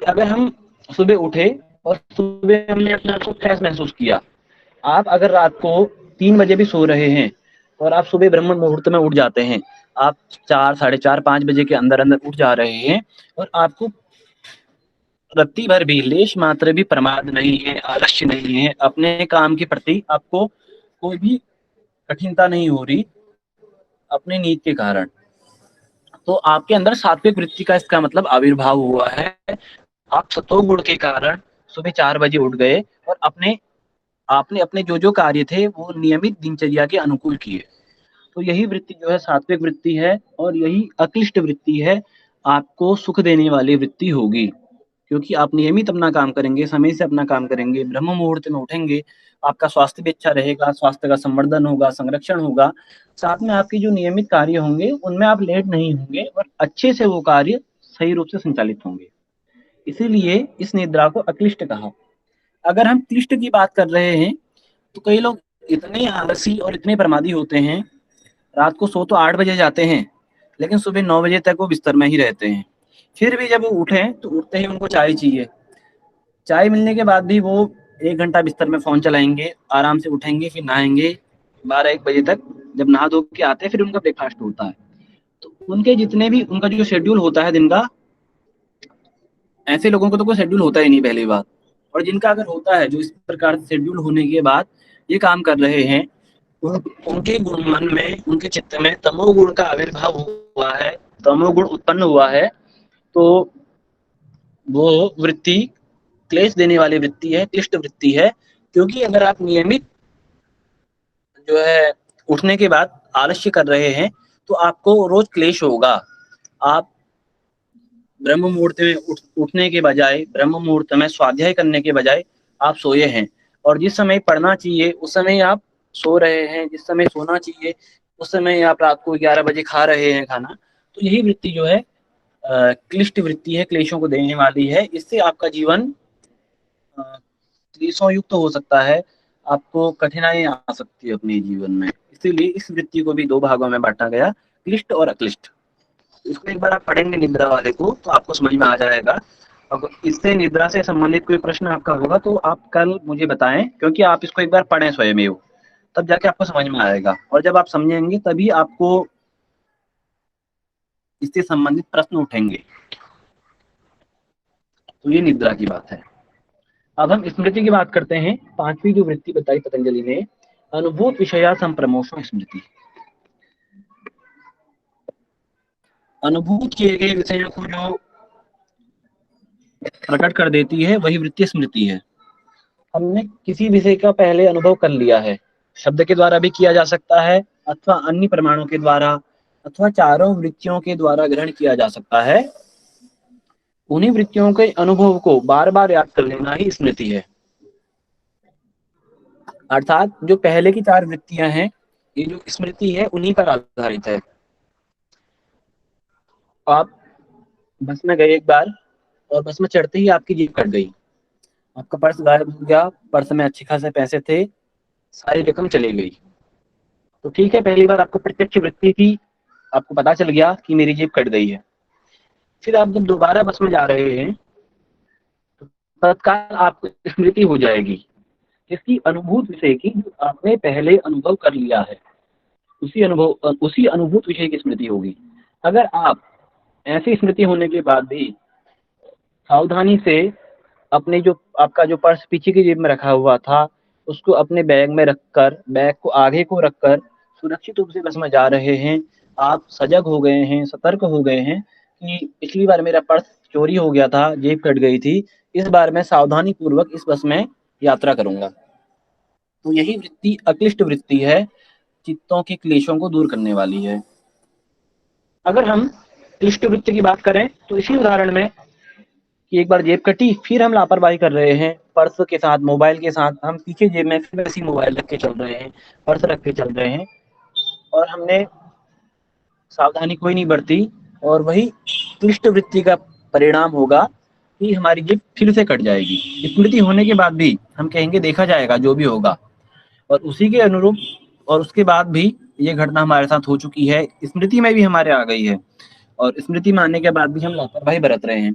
अगर हम सुबह उठे और सुबह हमने अपने आप को फ्रेश महसूस किया। आप अगर रात को 3 बजे भी सो रहे हैं और आप सुबह ब्रह्म मुहूर्त में उठ जाते हैं, आप 4, साढ़े 4, 5 बजे के अंदर-अंदर उठ जा रहे हैं और आपको रत्ती भर भी, लेश मात्र भी प्रमाद नहीं है, आलस्य नहीं है, अपने काम के प्रति आपको कोई भी कठिनता नहीं हो रही अपने नींद के कारण। तो आपके अंदर सात्विक वृत्ति का इसका मतलब आविर्भाव हुआ है। आप सतोगुण के कारण सुबह 4 बजे उठ गए और आपने अपने जो कार्य थे वो नियमित दिनचर्या के अनुकूल किए। तो यही वृत्ति जो है सात्विक वृत्ति है और यही अक्लिष्ट वृत्ति है, आपको सुख देने वाली वृत्ति होगी। क्योंकि आप नियमित अपना काम करेंगे, समय से अपना काम करेंगे, ब्रह्म मुहूर्त में उठेंगे, आपका स्वास्थ्य भी अच्छा रहेगा, स्वास्थ्य का संवर्धन होगा, संरक्षण होगा। साथ में आपके जो नियमित कार्य होंगे, उनमें आप लेट नहीं होंगे और अच्छे से वो कार्य सही रूप से संचालित होंगे। इसीलिए इस निद्रा को अक्लिष्ट कहा। अगर हम क्लिष्ट की बात कर रहे हैं, तो कई लोग इतने आलसी और इतने प्रमादी होते हैं, रात को सो तो 8 बजे जाते हैं, लेकिन सुबह 9 बजे तक वो बिस्तर में ही रहते हैं। फिर भी जब वो उठें, तो उठते ही उनको चाय चाहिए। चाय मिलने के बाद भी वो 1 घंटा बिस्तर में फ़ोन चलाएँगे, आराम से उठेंगे, फिर नहाएँगे, 12-1 बजे तक जब नहा धो के आते हैं, फिर उनका ब्रेकफ़ास्ट होता है। तो उनके जितने भी उनका जो शेड्यूल होता है दिन का, ऐसे लोगों को तो कोई शेड्यूल होता ही नहीं पहली बात। और जिनका अगर होता है, जो इस प्रकार से शेड्यूल होने के बाद ये काम कर रहे हैं, उनके गुण मन में, उनके चित्त में तमोगुण का आविर्भाव हुआ है, तमोगुण उत्पन्न हुआ है, तो वो वृत्ति क्लेश देने वाली वृत्ति है, क्लिष्ट वृत्ति है। क्योंकि अगर आप नियमित जो है उठने के बाद आलस्य कर रहे हैं, तो आपको रोज क्लेश होगा। आप ब्रह्म मुहूर्त में उठने के बजाय, ब्रह्म मुहूर्त में स्वाध्याय करने के बजाय आप सोए हैं, और जिस समय पढ़ना चाहिए उस समय आप सो रहे हैं, जिस समय सोना चाहिए उस समय आप रात को 11 बजे खा रहे हैं खाना। तो यही वृत्ति जो है क्लिष्ट वृत्ति है, क्लेशों को देने वाली है। इससे आपका जीवन क्लेशों युक्त हो सकता है, आपको कठिनाई आ सकती है अपने जीवन में। इसीलिए इस वृत्ति को भी 2 भागों में बाँटा गया, क्लिष्ट और अक्लिष्ट। इसको एक बार आप पढ़ेंगे निद्रा वाले को, तो आपको समझ में आ जाएगा। अगर इससे निद्रा से संबंधित कोई प्रश्न आपका होगा, तो आप कल मुझे बताएँ, क्योंकि आप इसको एक बार पढ़ें स्वयमेव, तब जाके आपको समझ में आएगा। और जब आप समझेंगे तभी आपको इससे संबंधित प्रश्न उठेंगे। तो ये निद्रा की बात है। अब हम स्मृति की बात करते हैं। 5वीं जो वृत्ति बताई पतंजलि ने, अनुभूत विषया संप्रमोषो स्मृति। अनुभूत किए गए विषयों को जो प्रकट कर देती है, वही वृत्ति स्मृति है। हमने किसी विषय का पहले अनुभव कर लिया है, शब्द के द्वारा भी किया जा सकता है, अथवा अन्य प्रमाणों के द्वारा, अथवा चारों वृत्तियों के द्वारा ग्रहण किया जा सकता है। उन्हीं वृत्तियों के अनुभव को बार बार याद कर लेना ही स्मृति है। अर्थात जो पहले की 4 वृत्तियां हैं, ये जो स्मृति है उन्हीं पर आधारित है। आप बस में गए एक बार, और बस में चढ़ते ही आपकी जेब कट गई, आपका पर्स गायब हो गया, पर्स में अच्छे खासे पैसे थे, सारी रकम चली गई। तो ठीक है, पहली बार आपको प्रत्यक्ष वृत्ति थी, आपको पता चल गया कि मेरी जेब कट गई है। फिर आप जब दोबारा बस में जा रहे हैं, तो तत्काल आपको स्मृति हो जाएगी जिसकी अनुभूत विषय की, जो आपने पहले अनुभव कर लिया है, उसी अनुभूत विषय की स्मृति होगी। अगर आप ऐसी स्मृति होने के बाद भी सावधानी से अपने जो आपका जो पर्स पीछे की जेब में रखा हुआ था, उसको अपने बैग में रखकर, बैग को आगे को रखकर सुरक्षित रूप से बस में जा रहे हैं, आप सजग हो गए हैं, सतर्क हो गए हैं कि पिछली बार मेरा पर्स चोरी हो गया था, जेब कट गई थी, इस बार मैं सावधानी पूर्वक इस बस में यात्रा करूंगा। तो यही वृत्ति अक्लिष्ट वृत्ति है, चित्तों के क्लेशों को दूर करने वाली है। अगर हम क्लिष्ट वृत्ति की बात करें, तो इसी उदाहरण में कि एक बार जेब कटी, फिर हम लापरवाही कर रहे हैं, पर्स के साथ, मोबाइल के साथ, हम पीछे जेब में फिर वैसी मोबाइल रख के चल रहे हैं, पर्स रख के चल रहे हैं, और हमने सावधानी कोई नहीं बरती, और वही क्लिष्ट वृत्ति का परिणाम होगा कि हमारी जेब फिर से कट जाएगी। स्मृति होने के बाद भी हम कहेंगे देखा जाएगा जो भी होगा, और उसी के अनुरूप, और उसके बाद भी ये घटना हमारे साथ हो चुकी है, स्मृति में भी हमारे आ गई है, और स्मृति में आने के बाद भी हम लापरवाही बरत रहे हैं।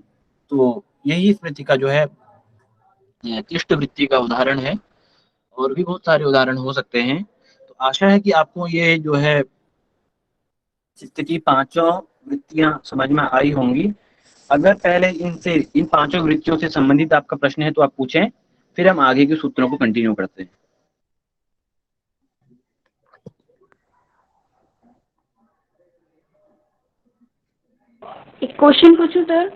तो यही स्मृति का जो है क्लिष्ट वृत्ति का उदाहरण है, और भी बहुत सारे उदाहरण हो सकते हैं। तो तो आशा है कि आपको ये जो है चित्त की पांचों वृत्तियां समझ में आई होंगी। अगर पहले इन पांचों वृत्तियों से संबंधित आपका प्रश्न है तो आप पूछें, फिर हम आगे के सूत्रों को कंटिन्यू करते हैं। एक क्वेश्चन पूछूं सर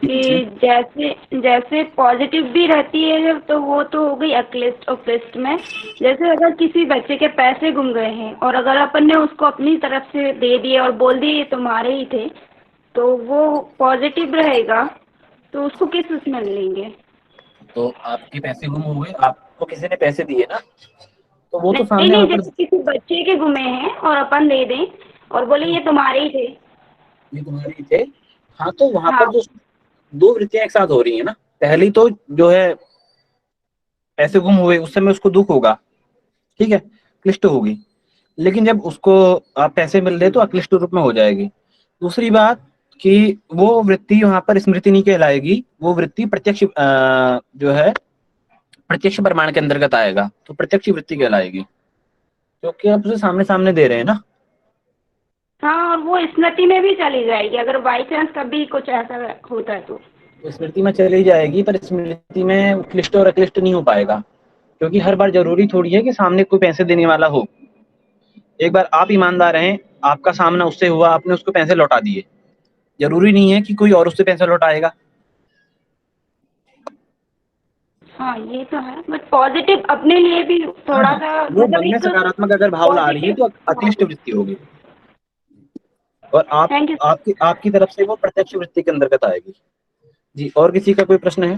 जी कि पूछिए। जैसे जैसे पॉजिटिव भी रहती है जब, तो वो तो हो गई अक्लिष्ट और क्लिष्ट में। जैसे अगर किसी बच्चे के पैसे गुम गए हैं और अगर अपन ने उसको अपनी तरफ से दे दिए और बोल दिए ये तुम्हारे ही थे, तो वो पॉजिटिव रहेगा, तो उसको किस उसमें लेंगे? तो आपके पैसे गुम हो गए, आपको किसी ने पैसे दिए ना, तो वो तो नहीं सामने वहां नहीं, पर जैसे किसी बच्चे के गुमे हैं और अपन दे दें और बोले ये तुम्हारे ही थे। ये तुम्हारे ही थे। हाँ, तो वहां पर हाँ। जो दो वृत्तियां एक साथ हो रही है ना, पहली तो जो है पैसे गुम हुए उस समय उसको दुख होगा, ठीक है, क्लिष्ट होगी। लेकिन जब उसको आप पैसे मिल रहे तो अक्लिष्ट रूप में हो जाएगी। दूसरी बात कि वो वृत्ति वहां पर स्मृति नहीं कहलाएगी, वो वृत्ति प्रत्यक्ष जो है प्रत्यक्ष प्रमाण के अंतर्गत आएगा, तो प्रत्यक्ष वृत्ति कहलाएगी, क्योंकि आप उसे सामने सामने दे रहे हैं ना। हाँ, और वो स्मृति में भी चली जाएगी अगर बाई चांस कभी कुछ ऐसा होता है तो। तो स्मृति में चली जाएगी, पर स्मृति में क्लिष्ट और अक्लिष्ट नहीं हो पाएगा, क्योंकि हर बार जरूरी थोड़ी है कि सामने कोई पैसे देने वाला हो। एक बार आप ईमानदार हैं, आपका सामना उससे हुआ, आपने उसको पैसे लौटा दिए, जरूरी नहीं है कि कोई और उससे पैसे लौटाएगा। हाँ ये तो है, बट पॉजिटिव अपने लिए भी हाँ थोड़ा हाँ, सा वो मतलब मन में एक सकारात्मक अगर भाव ला रही है पॉजिटिव। तो हाँ। अक्लिष्ट वृत्ति होगी, और आप थैंक यू। आपकी आपकी तरफ से वो प्रत्यक्ष वृत्ति के अंतर्गत आएगी। जी, और किसी का कोई प्रश्न है?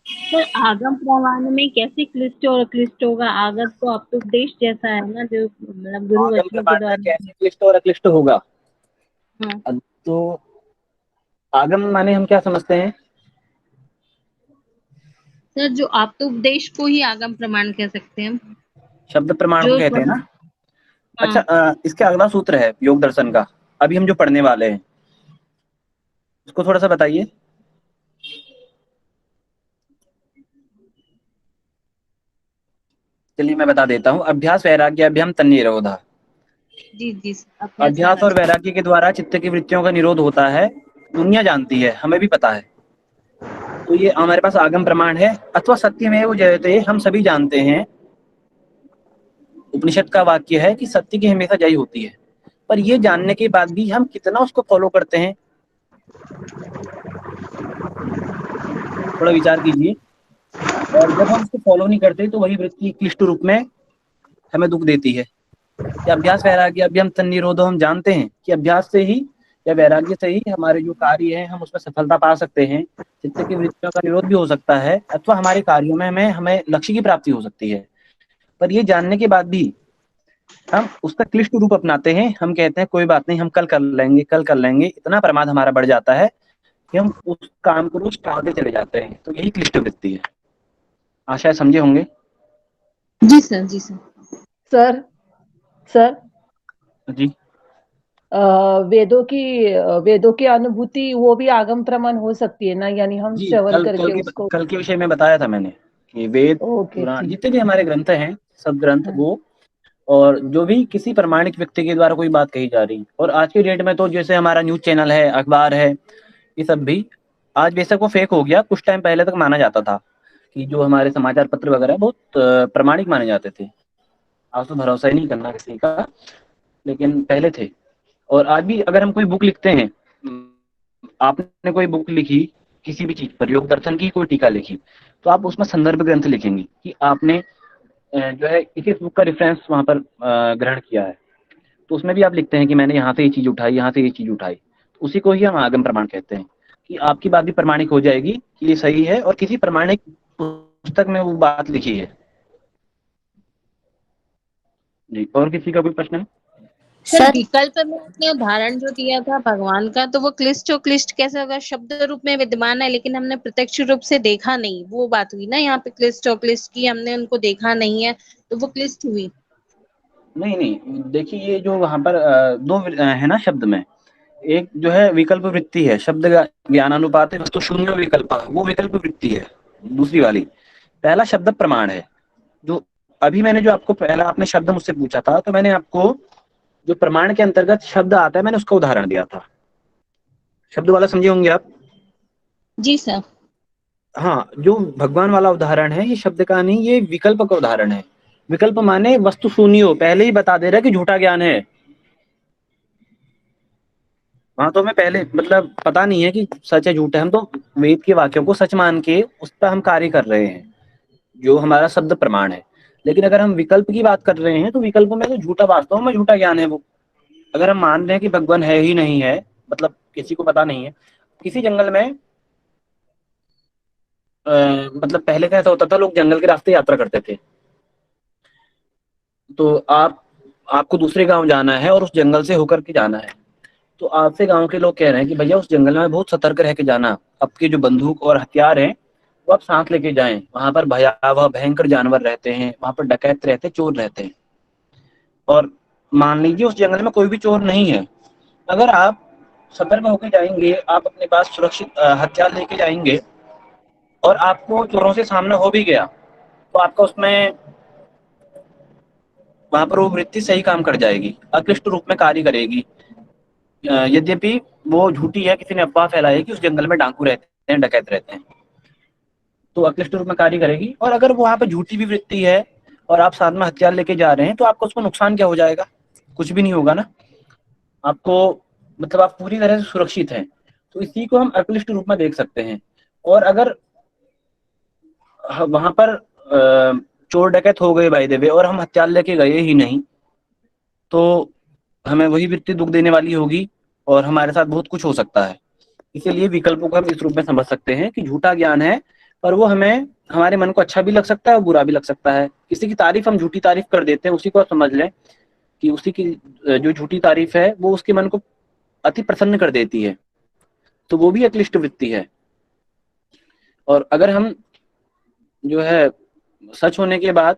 सर आगम प्रमाण में कैसे क्लिष्ट और अक्लिष्ट होगा? आगम तो अपउपदेश जैसा है ना, जो मतलब गुरु आगम वचनों के प्रमाण में द्वारा। कैसे क्लिष्ट और अक्लिष्ट होगा? हाँ तो आगम माने हम क्या समझते हैं? सर, जो अपउपदेश को ही आगम प्रमाण कह सकते हैं हम। शब्द प्रमाण को जो कहते हैं ना। अच्छा, हाँ इसका अगला सूत्र है योग दर्शन का, अभी हम जो पढ़ने वाले हैं उसको थोड़ा सा बताइए। चलिए मैं बता देता हूँ। अभ्यास वैराग्य अभ्याम तन्निरोधा। जी जी सर, अभ्यास अभ्यास और वैराग्य। वैराग्य के द्वारा चित्त की वृत्तियों का निरोध होता है, दुनिया जानती है, हमें भी पता है। तो ये हमारे पास आगम प्रमाण है, अथवा सत्यमेव जयते, हम सभी जानते हैं। उपनिषद का वाक्य है कि सत्य की हमेशा जय होती है। पर ये जानने के बाद भी हम कितना उसको फॉलो करते हैं, थोड़ा विचार कीजिए। और जब हम उसको फॉलो नहीं करते तो वही वृत्ति क्लिष्ट रूप में हमें दुख देती है। कि अभ्यास वैराग्य अभ्याम तन्निरोधो, हम जानते हैं कि अभ्यास से ही या वैराग्य से ही हमारे जो कार्य है हम उसमें सफलता पा सकते हैं, चित्त की वृत्तियों का निरोध भी हो सकता है, अथवा हमारे कार्यों में हमें लक्ष्य की प्राप्ति हो सकती है। पर ये जानने के बाद भी हम उसका क्लिष्ट रूप अपनाते हैं। हम कहते हैं कोई बात नहीं, हम कल कर लेंगे, कल कर लेंगे। इतना प्रमाद हमारा बढ़ जाता है कि हम उस काम को रोज टालते चले जाते हैं। तो यही क्लिष्ट वृत्ति है। आशा है समझे होंगे। जी सर, जी सर। सर सर जी अ, वेदों की अनुभूति वो भी आगम प्रमाण हो सकती है ना, यानी हम जी, श्रवण करके उसको। कल के विषय में बताया था मैंने कि वेद ओके पुराण ठीक। जितने भी हमारे ग्रंथ हैं, सब ग्रंथ हाँ, वो, और जो भी किसी प्रमाणिक व्यक्ति के द्वारा कोई बात कही जा रही। और आज की डेट में तो जैसे हमारा न्यूज चैनल है, अखबार है, ये सब भी आज बेशक वो फेक हो गया। कुछ टाइम पहले तक माना जाता था कि जो हमारे समाचार पत्र वगैरह बहुत प्रमाणिक माने जाते थे। आज तो भरोसा ही नहीं करना किसी का, लेकिन पहले थे। और आज भी अगर हम कोई बुक लिखते हैं, आपने कोई बुक लिखी किसी भी चीज पर, योग दर्शन की कोई टीका लिखी, तो आप उसमें संदर्भ ग्रंथ लिखेंगे कि आपने जो है इस बुक का रेफरेंस वहां पर ग्रहण किया है। तो उसमें भी आप लिखते हैं कि मैंने यहाँ से ये चीज उठाई, यहाँ से ये चीज उठाई। तो उसी को ही हम आगम प्रमाण कहते हैं, कि आपकी बात भी प्रमाणिक हो जाएगी कि ये सही है और किसी प्रमाणिक पुस्तक में वो बात लिखी है। जी, और किसी का कोई प्रश्न है? सर विकल्प में आपने उदाहरण जो दिया था भगवान का, तो वो क्लिष्ट और क्लिष्ट कैसे होगा? शब्द रूप में विद्यमान है लेकिन हमने प्रत्यक्ष रूप से देखा नहीं, वो बात हुई ना यहाँ पे। क्लिष्ट और क्लिष्ट की हमने उनको देखा नहीं है तो वो क्लिष्ट हुई। नहीं नहीं, देखिए ये जो वहां पर दो है ना शब्द में, एक जो है विकल्प वृत्ति है, शब्द ज्ञानानुपात है, वस्तु शून्य विकल्प, वो विकल्प वृत्ति है। दूसरी वाली, पहला शब्द प्रमाण है जो अभी मैंने जो आपको पहला आपने शब्द मुझसे पूछा था, तो मैंने आपको जो प्रमाण के अंतर्गत शब्द आता है मैंने उसका उदाहरण दिया था। शब्द वाला समझे होंगे आप? जी सर। हाँ, जो भगवान वाला उदाहरण है ये शब्द का नहीं, ये विकल्प का उदाहरण है। विकल्प माने वस्तु शून्य हो, पहले ही बता दे रहा है कि झूठा ज्ञान है। वहां तो हमें पहले मतलब पता नहीं है कि सच है झूठ है, हम तो वेद के वाक्यों को सच मान के उस पर हम कार्य कर रहे हैं, जो हमारा शब्द प्रमाण है। लेकिन अगर हम विकल्प की बात कर रहे हैं तो विकल्प में तो झूठा, वास्तव में झूठा ज्ञान है वो। अगर हम मान रहे हैं कि भगवान है ही नहीं है, मतलब किसी को पता नहीं है, किसी जंगल में मतलब पहले कैसा होता था, लोग जंगल के रास्ते यात्रा करते थे। तो आपको दूसरे गांव जाना है और उस जंगल से होकर के जाना है, तो आपसे गांव के लोग कह रहे हैं कि भैया उस जंगल में बहुत सतर्क रह के जाना, आपके जो बंदूक और हथियार हैं वो आप साथ लेके जाएं, वहां पर भयावह भयंकर जानवर रहते हैं, वहां पर डकैत रहते, चोर रहते हैं। और मान लीजिए उस जंगल में कोई भी चोर नहीं है, अगर आप सतर्क होकर जाएंगे, आप अपने पास सुरक्षित हथियार लेके जाएंगे और आपको चोरों से सामना हो भी गया, तो आपका उसमें वहां पर वो वृत्ति सही काम कर जाएगी, अक्लिष्ट रूप में कार्य करेगी। यद्यपि वो झूठी है, किसी ने अफवाह फैलाई है कि उस जंगल में डाकू रहते हैं, डकैत रहते हैं, तो अक्लिष्ट रूप में कार्य करेगी। और अगर वहां पर झूठी भी वृत्ति है और आप साथ में हथियार लेके जा रहे हैं, तो आपको उसको नुकसान क्या हो जाएगा? कुछ भी नहीं होगा ना आपको, मतलब आप पूरी तरह से सुरक्षित हैं। तो इसी को हम अक्लिष्ट रूप में देख सकते हैं। और अगर वहां पर चोर डकैत हो गए बाय द वे और हम हथियार लेके गए ही नहीं, तो हमें वही वृत्ति दुख देने वाली होगी और हमारे साथ बहुत कुछ हो सकता है। इसीलिए विकल्पों को हम इस रूप में समझ सकते हैं कि झूठा ज्ञान है, पर वो हमें, हमारे मन को अच्छा भी लग सकता है और बुरा भी लग सकता है। किसी की तारीफ हम झूठी तारीफ कर देते हैं, उसी को समझ लें कि उसी की जो झूठी तारीफ है वो उसके मन को अति प्रसन्न कर देती है, तो वो भी अक्लिष्ट वृत्ति है। और अगर हम जो है सच होने के बाद,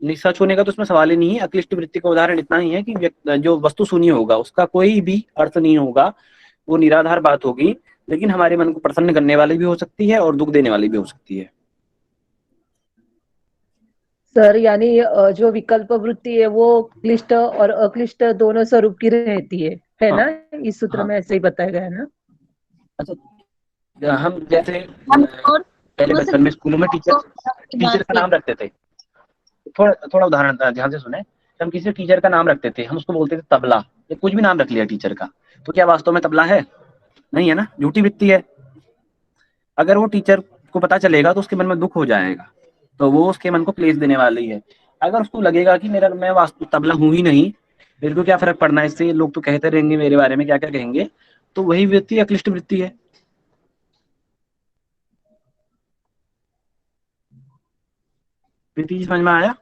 नहीं सच होने का तो उसमें सवाल ही नहीं है, अक्लिष्ट वृत्ति का उदाहरण इतना ही है कि जो वस्तु शून्य होगा उसका कोई भी अर्थ नहीं होगा, वो निराधार बात होगी, लेकिन हमारे मन को प्रसन्न करने वाली भी हो सकती है और दुख देने वाली भी हो सकती है। सर यानी जो विकल्प वृत्ति है वो क्लिष्ट और अक्लिष्ट दोनों स्वरूप की रहती है हाँ ना? इस सूत्र हाँ। में ऐसे ही बताया गया है ना? अच्छा, हम जैसे हम और पहले बचपन में स्कूलों में टीचर की टीचर बात का कर। नाम रखते थे। थोड़ा थोड़ा उदाहरण ध्यान से सुने। हम किसी टीचर का नाम रखते थे, हम उसको बोलते थे तबला, या कुछ भी नाम रख लिया टीचर का, तो क्या वास्तव में तबला है? नहीं है ना, झूठी वृत्ति है। अगर वो टीचर को पता चलेगा तो उसके मन में दुख हो जाएगा, तो वो उसके मन को क्लेश देने वाली है। अगर उसको लगेगा कि मेरा, मैं वास्तु तबला हूं ही नहीं, मेरे को क्या फर्क पड़ना है इससे, लोग तो कहते रहेंगे मेरे बारे में क्या क्या कहेंगे, तो वही वृत्ति अक्लिष्ट वृत्ति है। वृत्ति समझ में आया?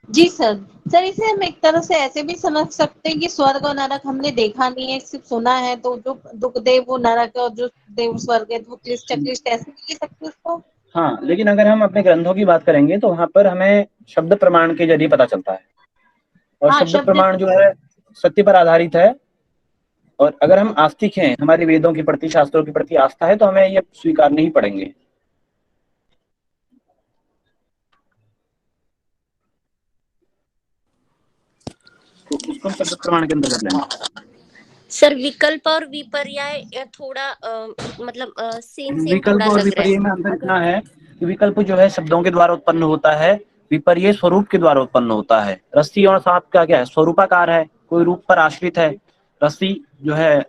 जी सर। सर इसे हम एक तरह से ऐसे भी समझ सकते हैं कि स्वर्ग और नरक हमने देखा नहीं है, सिर्फ सुना है, तो जो दुख दे वो नरक है और जो देव स्वर्ग है वो क्लिष्ट क्लिष्ट, ऐसे भी ले सकते हैं उसको। हाँ, लेकिन अगर हम अपने ग्रंथों की बात करेंगे तो वहां पर हमें शब्द प्रमाण के जरिए पता चलता है, और हाँ शब्द शब्द। प्रमाण जो है सत्य पर आधारित है। और अगर हम आस्तिक हैं, हमारे वेदों के प्रति, शास्त्रों के प्रति आस्था है, तो हमें ये स्वीकारने ही पड़ेंगे। तो उसको हम शब्द प्रमाण के अंतर्गत लेंगे। सर विकल्प और विपर्याय थोड़ा मतलब सेम सेम विकल्प थोड़ा और लग रहा विपर्यय में है अंतर अगर। इतना है कि विकल्प जो है शब्दों के द्वारा उत्पन्न होता है, विपर्यय स्वरूप के द्वारा उत्पन्न होता है। रस्सी और सांप का क्या है, स्वरूपाकार है, कोई रूप पर आश्रित है। रस्सी जो है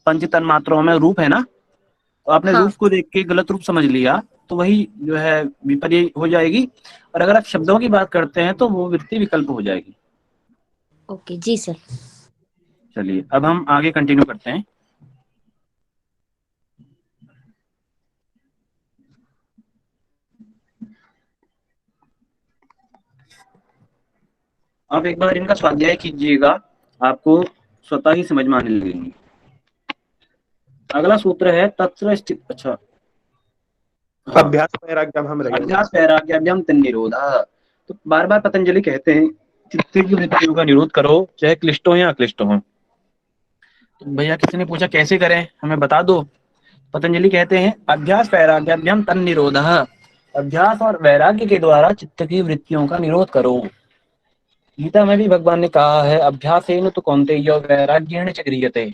पंच तन्मात्राओं में रूप है ना, तो आपने हाँ रूप को देख के गलत रूप समझ लिया, तो वही जो है विपर्यय हो जाएगी। और अगर आप शब्दों की बात करते हैं तो वो वृत्ति विकल्प हो जाएगी। ओके जी सर। चलिए अब हम आगे कंटिन्यू करते हैं। आप एक बार इनका स्वाध्याय कीजिएगा, आपको स्वतः ही समझ में आने लगेंगे। अगला सूत्र है तत्र स्थित, अच्छा हाँ, अभ्यास वैराग्यम हम रहेंगे। अभ्यास वैराग्याभ्याम तन्निरोधः। तो बार बार पतंजलि कहते हैं चित्त की वृत्तियों का निरोध करो, चाहे क्लिष्ट हो या अक्लिष्ट हो। तो भैया किसी ने पूछा कैसे करें, हमें बता दो। पतंजलि कहते हैं अभ्यास वैराग्याभ्याम तन्निरोधः, अभ्यास और वैराग्य के द्वारा चित्त की वृत्तियों का निरोध करो। गीता में भी भगवान ने कहा है, अभ्यासेन तो कौन्तेय वैराग्येण च क्रियते।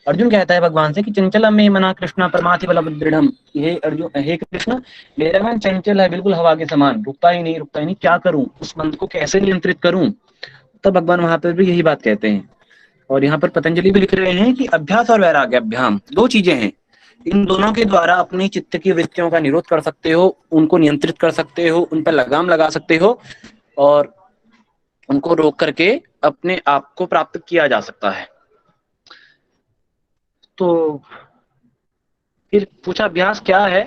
अर्जुन कहता है भगवान से कि चंचलम मे मना कृष्ण परमाति बल दृढ़म। हे अर्जुन, हे कृष्ण, मेरा मन चंचल है, बिल्कुल हवा के समान, रुकता ही नहीं, क्या करूं, उस मन को कैसे नियंत्रित करूं। तब भगवान वहां पर भी यही बात कहते हैं। और यहाँ पर पतंजलि भी लिख रहे हैं कि अभ्यास और वैराग्य, अभ्याम दो चीजें हैं, इन दोनों के द्वारा अपनी चित्त की वृत्तियों का निरोध कर सकते हो, उनको नियंत्रित कर सकते हो, उन पर लगाम लगा सकते हो और उनको रोक करके अपने आप को प्राप्त किया जा सकता है। तो फिर पूछा अभ्यास क्या है।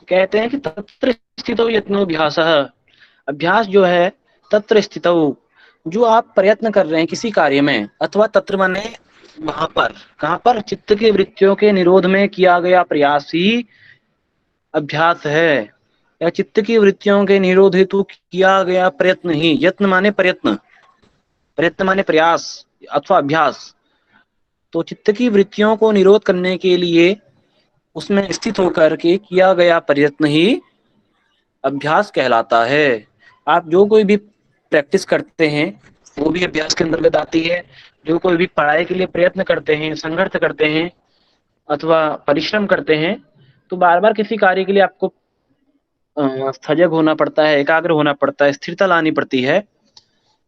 कहते हैं कि तत्र स्थितो यत्नोऽभ्यासः। अभ्यास जो है, तत्र स्थितो, जो आप प्रयत्न कर रहे हैं किसी कार्य में, अथवा तत्र माने वहां पर, कहां पर, चित्त की वृत्तियों के निरोध में किया गया प्रयास ही अभ्यास है, या चित्त की वृत्तियों के निरोध हेतु किया गया प्रयत्न ही, यत्न माने प्रयत्न, प्रयत्न माने प्रयास अथवा अभ्यास। तो चित्त की वृत्तियों को निरोध करने के लिए उसमें स्थित होकर के किया गया प्रयत्न ही अभ्यास कहलाता है। आप जो कोई भी प्रैक्टिस करते हैं वो भी अभ्यास के अंतर्गत आती है। जो कोई भी पढ़ाई के लिए प्रयत्न करते हैं, संघर्ष करते हैं अथवा परिश्रम करते हैं, तो बार बार किसी कार्य के लिए आपको सजग होना पड़ता है, एकाग्र होना पड़ता है, स्थिरता लानी पड़ती है।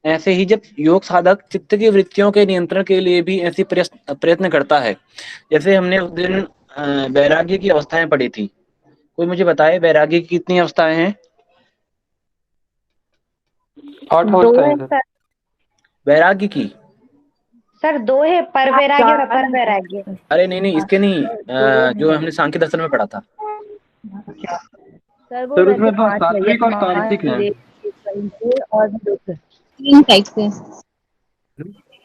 ऐसे ही जब योग साधक चित्त की वृत्तियों के नियंत्रण के लिए भी ऐसी प्रयत्न करता है, जैसे हमने उस दिन वैराग्य की अवस्थाएं पढ़ी थी। कोई मुझे बताए वैराग्य की कितनी अवस्थाएं हैं? 8 अवस्थाएं सर। वैराग्य की सर 2 है, पर वैराग्य और अपर वैराग्य। अरे नहीं, इसके नहीं, जो हमने सांख्य दर्शन में पढ़ा था। सर वो सर उसमें वैसे तो 5 सात्विक और तामसिक है। और भी 3 टाइप से।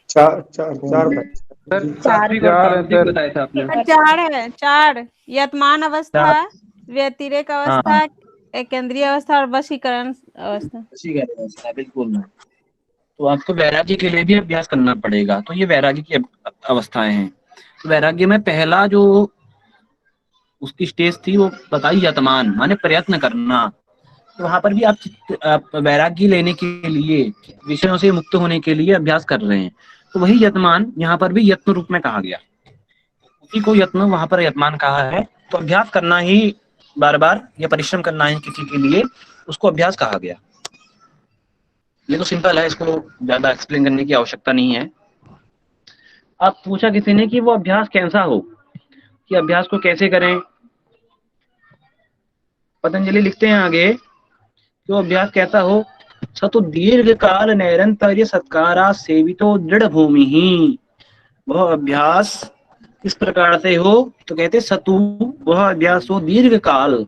चार सर सात्विक और तामसिक बताया था आपने। 4 है, 4 यतमान अवस्था, व्यतिरेक अवस्था, केंद्रीय अवस्था और वशीकरण अवस्था। बिल्कुल। तो आपको वैराग्य के लिए भी अभ्यास करना पड़ेगा। तो ये वैराग्य की अवस्थाएं हैं। तो वैराग्य में पहला जो उसकी स्टेज थी वो बताई, यतमान माने प्रयत्न करना। तो वहां पर भी आप वैराग्य लेने के लिए, विषयों से मुक्त होने के लिए अभ्यास कर रहे हैं। तो वही यतमान यहाँ पर भी यत्न रूप में कहा गया, उसी को यत्न वहां पर यतमान कहा है। तो अभ्यास करना ही बार बार, या परिश्रम करना है किसी के लिए, उसको अभ्यास कहा गया। ये तो सिंपल है, इसको ज्यादा एक्सप्लेन करने की आवश्यकता नहीं है। अब पूछा किसी ने कि वो अभ्यास कैसा हो, कि अभ्यास को कैसे करें। पतंजलि लिखते हैं आगे, जो अभ्यास कैसा हो, सतु दीर्घ काल नैरंतर्य सत्कारा सेवितो दृढ़ भूमि ही। वह अभ्यास किस प्रकार से हो, तो कहते सतु, वह अभ्यास हो दीर्घ काल,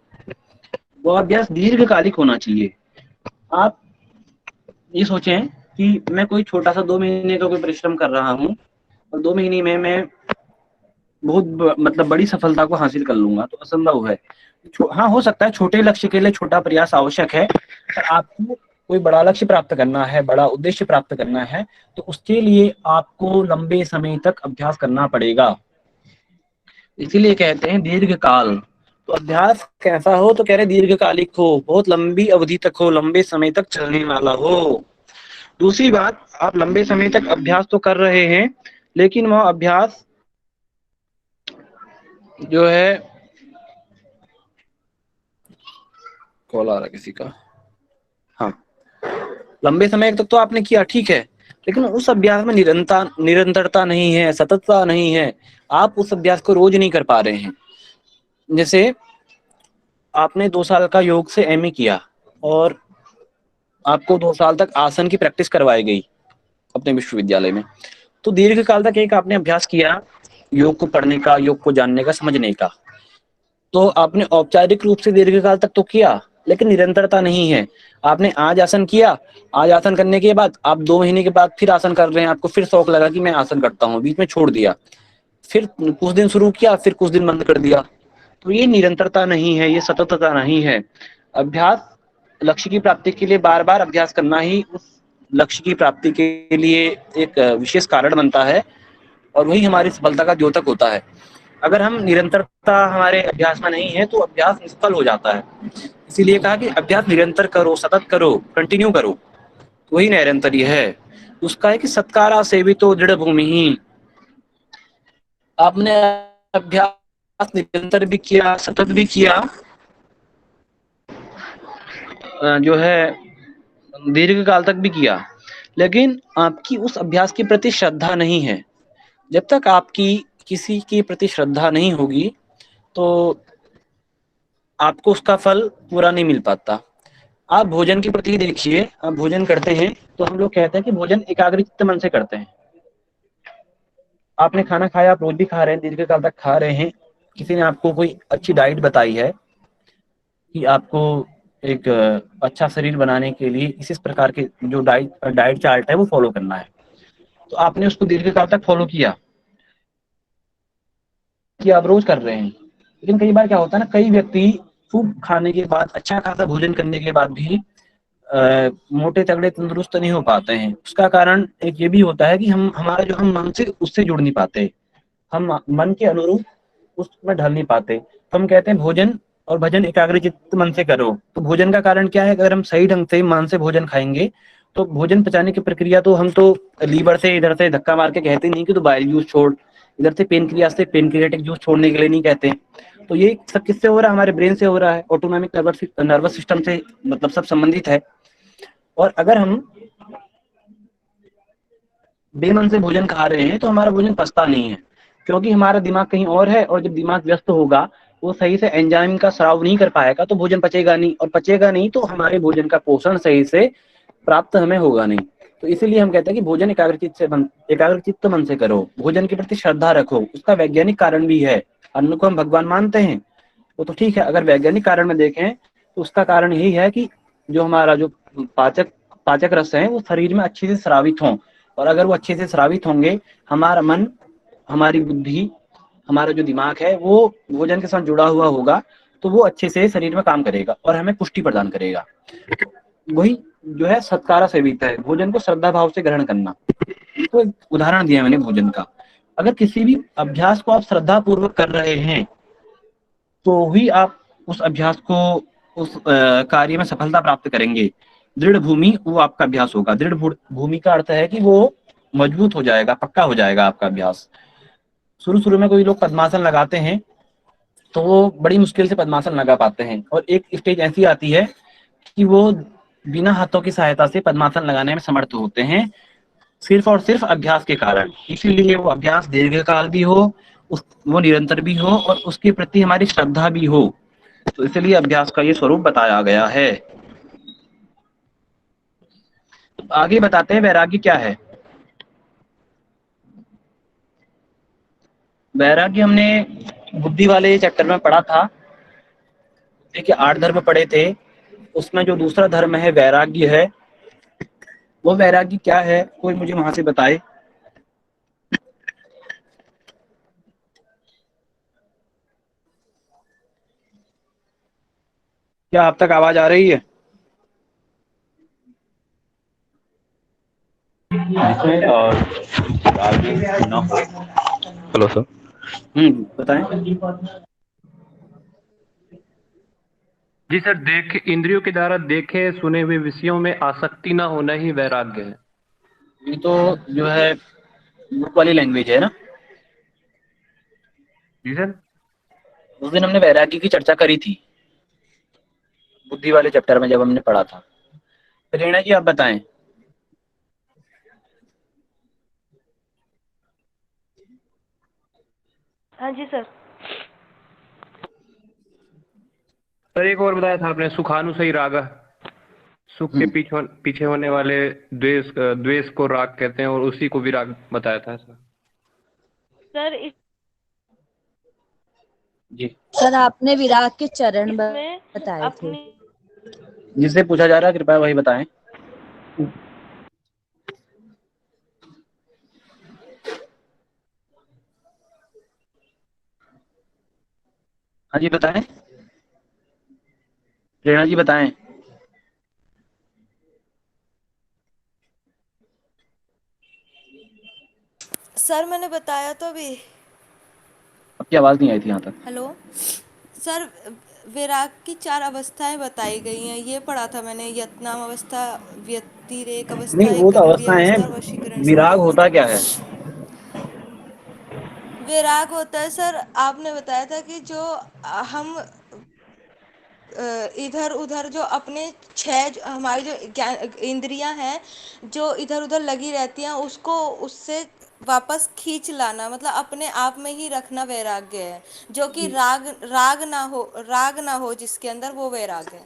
वह अभ्यास दीर्घकालिक होना चाहिए। आप ये सोचें कि मैं कोई छोटा सा 2 महीने का कोई परिश्रम कर रहा हूँ और 2 महीने में मैं बहुत मतलब बड़ी सफलता को हासिल कर लूंगा, तो असंभव है। हाँ, हो सकता है छोटे लक्ष्य के लिए छोटा प्रयास आवश्यक है, पर आपको कोई बड़ा लक्ष्य प्राप्त करना है, बड़ा उद्देश्य प्राप्त करना है, तो उसके लिए आपको लंबे समय तक अभ्यास करना पड़ेगा। इसीलिए कहते हैं दीर्घकाल। तो अभ्यास कैसा हो, तो कह रहे दीर्घकालिक हो, बहुत लंबी अवधि तक हो, लंबे समय तक चलने वाला हो। दूसरी बात, आप लंबे समय तक अभ्यास तो कर रहे हैं, लेकिन वह अभ्यास जो है, कॉल आ रहा किसी का, हाँ, लंबे समय तक तो आपने किया, ठीक है, लेकिन उस अभ्यास में निरंतरता नहीं है, सततता नहीं है। आप उस अभ्यास को रोज नहीं कर पा रहे हैं। जैसे आपने 2 साल का योग से एमए किया और आपको 2 साल तक आसन की प्रैक्टिस करवाई गई अपने विश्वविद्यालय में, तो दीर्घ काल तक एक आपने अभ्यास किया योग को पढ़ने का, योग को जानने का, समझने का। तो आपने औपचारिक रूप से दीर्घकाल तक तो किया, लेकिन निरंतरता नहीं है। आपने आज आसन किया, आज आसन करने के बाद आप 2 महीने के बाद फिर आसन कर रहे हैं, आपको फिर शौक लगा कि मैं आसन करता हूँ, बीच में छोड़ दिया, फिर कुछ दिन शुरू किया, फिर कुछ दिन बंद कर दिया। तो ये निरंतरता नहीं है, ये सततता नहीं है। अभ्यास लक्ष्य की प्राप्ति के लिए बार बार अभ्यास करना ही उस लक्ष्य की प्राप्ति के लिए एक विशेष कारण बनता है, और वही हमारी सफलता का द्योतक होता है। अगर हम निरंतरता हमारे अभ्यास में नहीं है तो अभ्यास निष्फल हो जाता है। इसीलिए कहा कि अभ्यास निरंतर करो, सतत करो, कंटिन्यू करो, वही निरंतरी है। उसका है कि सत्कारा सेवितो दृढ़ भूमि ही। आपने अभ्यास निरंतर भी किया, सतत भी किया, जो है दीर्घ काल तक भी किया, लेकिन आपकी उस अभ्यास के प्रति श्रद्धा नहीं है। जब तक आपकी किसी के प्रति श्रद्धा नहीं होगी तो आपको उसका फल पूरा नहीं मिल पाता। आप भोजन के प्रति देखिए, आप भोजन करते हैं तो हम लोग कहते हैं कि भोजन एकाग्रचित्त मन से करते हैं। आपने खाना खाया, आप रोज भी खा रहे हैं, दीर्घ काल तक खा रहे हैं, किसी ने आपको कोई अच्छी डाइट बताई है कि आपको एक अच्छा शरीर बनाने के लिए इस प्रकार के जो डाइट चार्ट है वो फॉलो करना है, तो आपने उसको दीर्घ काल तक फॉलो किया कि आप रोज कर रहे हैं। लेकिन कई बार क्या होता है ना, कई व्यक्ति खूब खाने के बाद, अच्छा खासा भोजन करने के बाद भी मोटे तगड़े तंदुरुस्त नहीं हो पाते हैं। उसका कारण एक ये भी होता है कि हमारा जो हम मन से उससे जुड़ नहीं पाते, हम मन के अनुरूप उसमें ढल नहीं पाते। तो हम कहते हैं भोजन और भजन एकाग्रचित्त मन से करो। तो भोजन का कारण क्या है, अगर हम सही ढंग से मन से भोजन खाएंगे तो भोजन पचाने की प्रक्रिया तो हम तो लीवर से इधर से धक्का मार के कहते नहीं कि तो बाइल जूस छोड़, इधर से पेनक्रियास से पेनक्रियाटिक जूस छोड़ने के लिए नहीं कहते। तो ये सब किससे हो रहा है, हमारे ब्रेन से हो रहा है, ऑटोनॉमिक नर्वस सिस्टम से मतलब सब संबंधित है। और अगर हम बेमन से भोजन खा रहे हैं तो हमारा भोजन पचता नहीं है, क्योंकि हमारा दिमाग कहीं और है, और जब दिमाग व्यस्त होगा वो सही से एंजाइम का स्राव नहीं कर पाएगा तो भोजन पचेगा नहीं, और पचेगा नहीं तो हमारे भोजन का पोषण सही से प्राप्त हमें होगा नहीं। तो इसीलिए हम कहते हैं कि भोजन एकाग्रचित्त मन से करो, भोजन के प्रति श्रद्धा रखो। उसका वैज्ञानिक कारण भी है। अन्न को हम भगवान मानते हैं वो तो ठीक है, अगर वैज्ञानिक कारण में देखें तो उसका कारण यही है कि जो हमारा जो पाचक पाचक रस है वो शरीर में अच्छे से स्रावित हों, और अगर वो अच्छे से स्रावित होंगे, हमारा मन, हमारी बुद्धि, हमारा जो दिमाग है वो भोजन के साथ जुड़ा हुआ होगा, तो वो अच्छे से शरीर में काम करेगा और हमें पुष्टि प्रदान करेगा। वही जो है सत्कारा सेवित है, भोजन को श्रद्धा भाव से ग्रहण करना। तो एक उदाहरण दिया मैंने भोजन का। अगर किसी भी अभ्यास को आप श्रद्धा पूर्वक कर रहे हैं तो ही आप उस अभ्यास को, उस कार्य में सफलता प्राप्त करेंगे। दृढ़ भूमि वो आपका अभ्यास होगा। दृढ़ भूमि का अर्थ है कि वो मजबूत हो जाएगा, पक्का हो जाएगा आपका अभ्यास। शुरू शुरू में कोई लोग पद्मासन लगाते हैं तो वो बड़ी मुश्किल से पद्मासन लगा पाते हैं, और एक स्टेज ऐसी आती है कि वो बिना हाथों की सहायता से पद्मासन लगाने में समर्थ होते हैं, सिर्फ और सिर्फ अभ्यास के कारण। इसीलिए वो अभ्यास दीर्घकाल भी हो, वो निरंतर भी हो, और उसके प्रति हमारी श्रद्धा भी हो। तो इसलिए अभ्यास का ये स्वरूप बताया गया है। आगे बताते हैं वैराग्य क्या है। वैराग्य हमने बुद्धि वाले चैप्टर में पढ़ा था। देखिए 8 धर्म पढ़े थे, उसमें जो दूसरा धर्म है वैराग्य है, वो वैराग्य क्या है कोई मुझे वहां से बताए। क्या आप तक आवाज आ रही है? और हेलो सर। बताएं। जी सर, इंद्रियों के द्वारा देखे सुने हुए विषयों में आसक्ति न होना ही वैराग्य है। ये तो जो है बुक वाली लैंग्वेज है ना। जी सर। उस दिन हमने वैराग्य की चर्चा करी थी बुद्धि वाले चैप्टर में जब हमने पढ़ा था। प्रेरणा जी आप बताएं। हाँ जी सर। सर एक और बताया था आपने, सुखानुसई राग, सुख के पीछे होने वाले द्वेष को राग कहते हैं, और उसी को भी राग बताया था सर। सर जी सर आपने विराग के चरण बताए थे। जिससे पूछा जा रहा है कृपया वही बताएं। हाँ जी बताएं, प्रेरणा जी बताएं। सर मैंने बताया तो अभी। आपकी आवाज नहीं आई थी यहाँ तक। हेलो सर, वैराग की 4 अवस्थाएं बताई गई हैं, ये पढ़ा था मैंने, यत्नाम अवस्था, व्यतिरेक नहीं, अवस्था, वो तो एकंद्रिय अवस्थाएं हैं, अवस्था और वशीकरण विराग समाधि होता अवस्था। क्या है? वैराग होता है सर, आपने बताया था कि जो हम इधर उधर जो अपने 6 हमारी जो इंद्रियां हैं जो इधर उधर लगी रहती हैं उसको उससे वापस खींच लाना, मतलब अपने आप में ही रखना वैराग्य है, जो कि राग ना हो जिसके अंदर, वो वैराग है।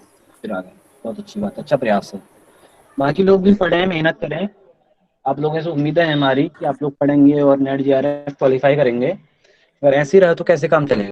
विराग है, बहुत अच्छी बात है, अच्छा प्रयास है। बाकी लोग भी पढ़ें, मेहनत करें। आप लोगों से उम्मीदें हैं हमारी कि आप लोग पढ़ेंगे और नेट जेआरएफ क्वालिफाई करेंगे। अगर ऐसे ही रहा तो कैसे काम चलेगा?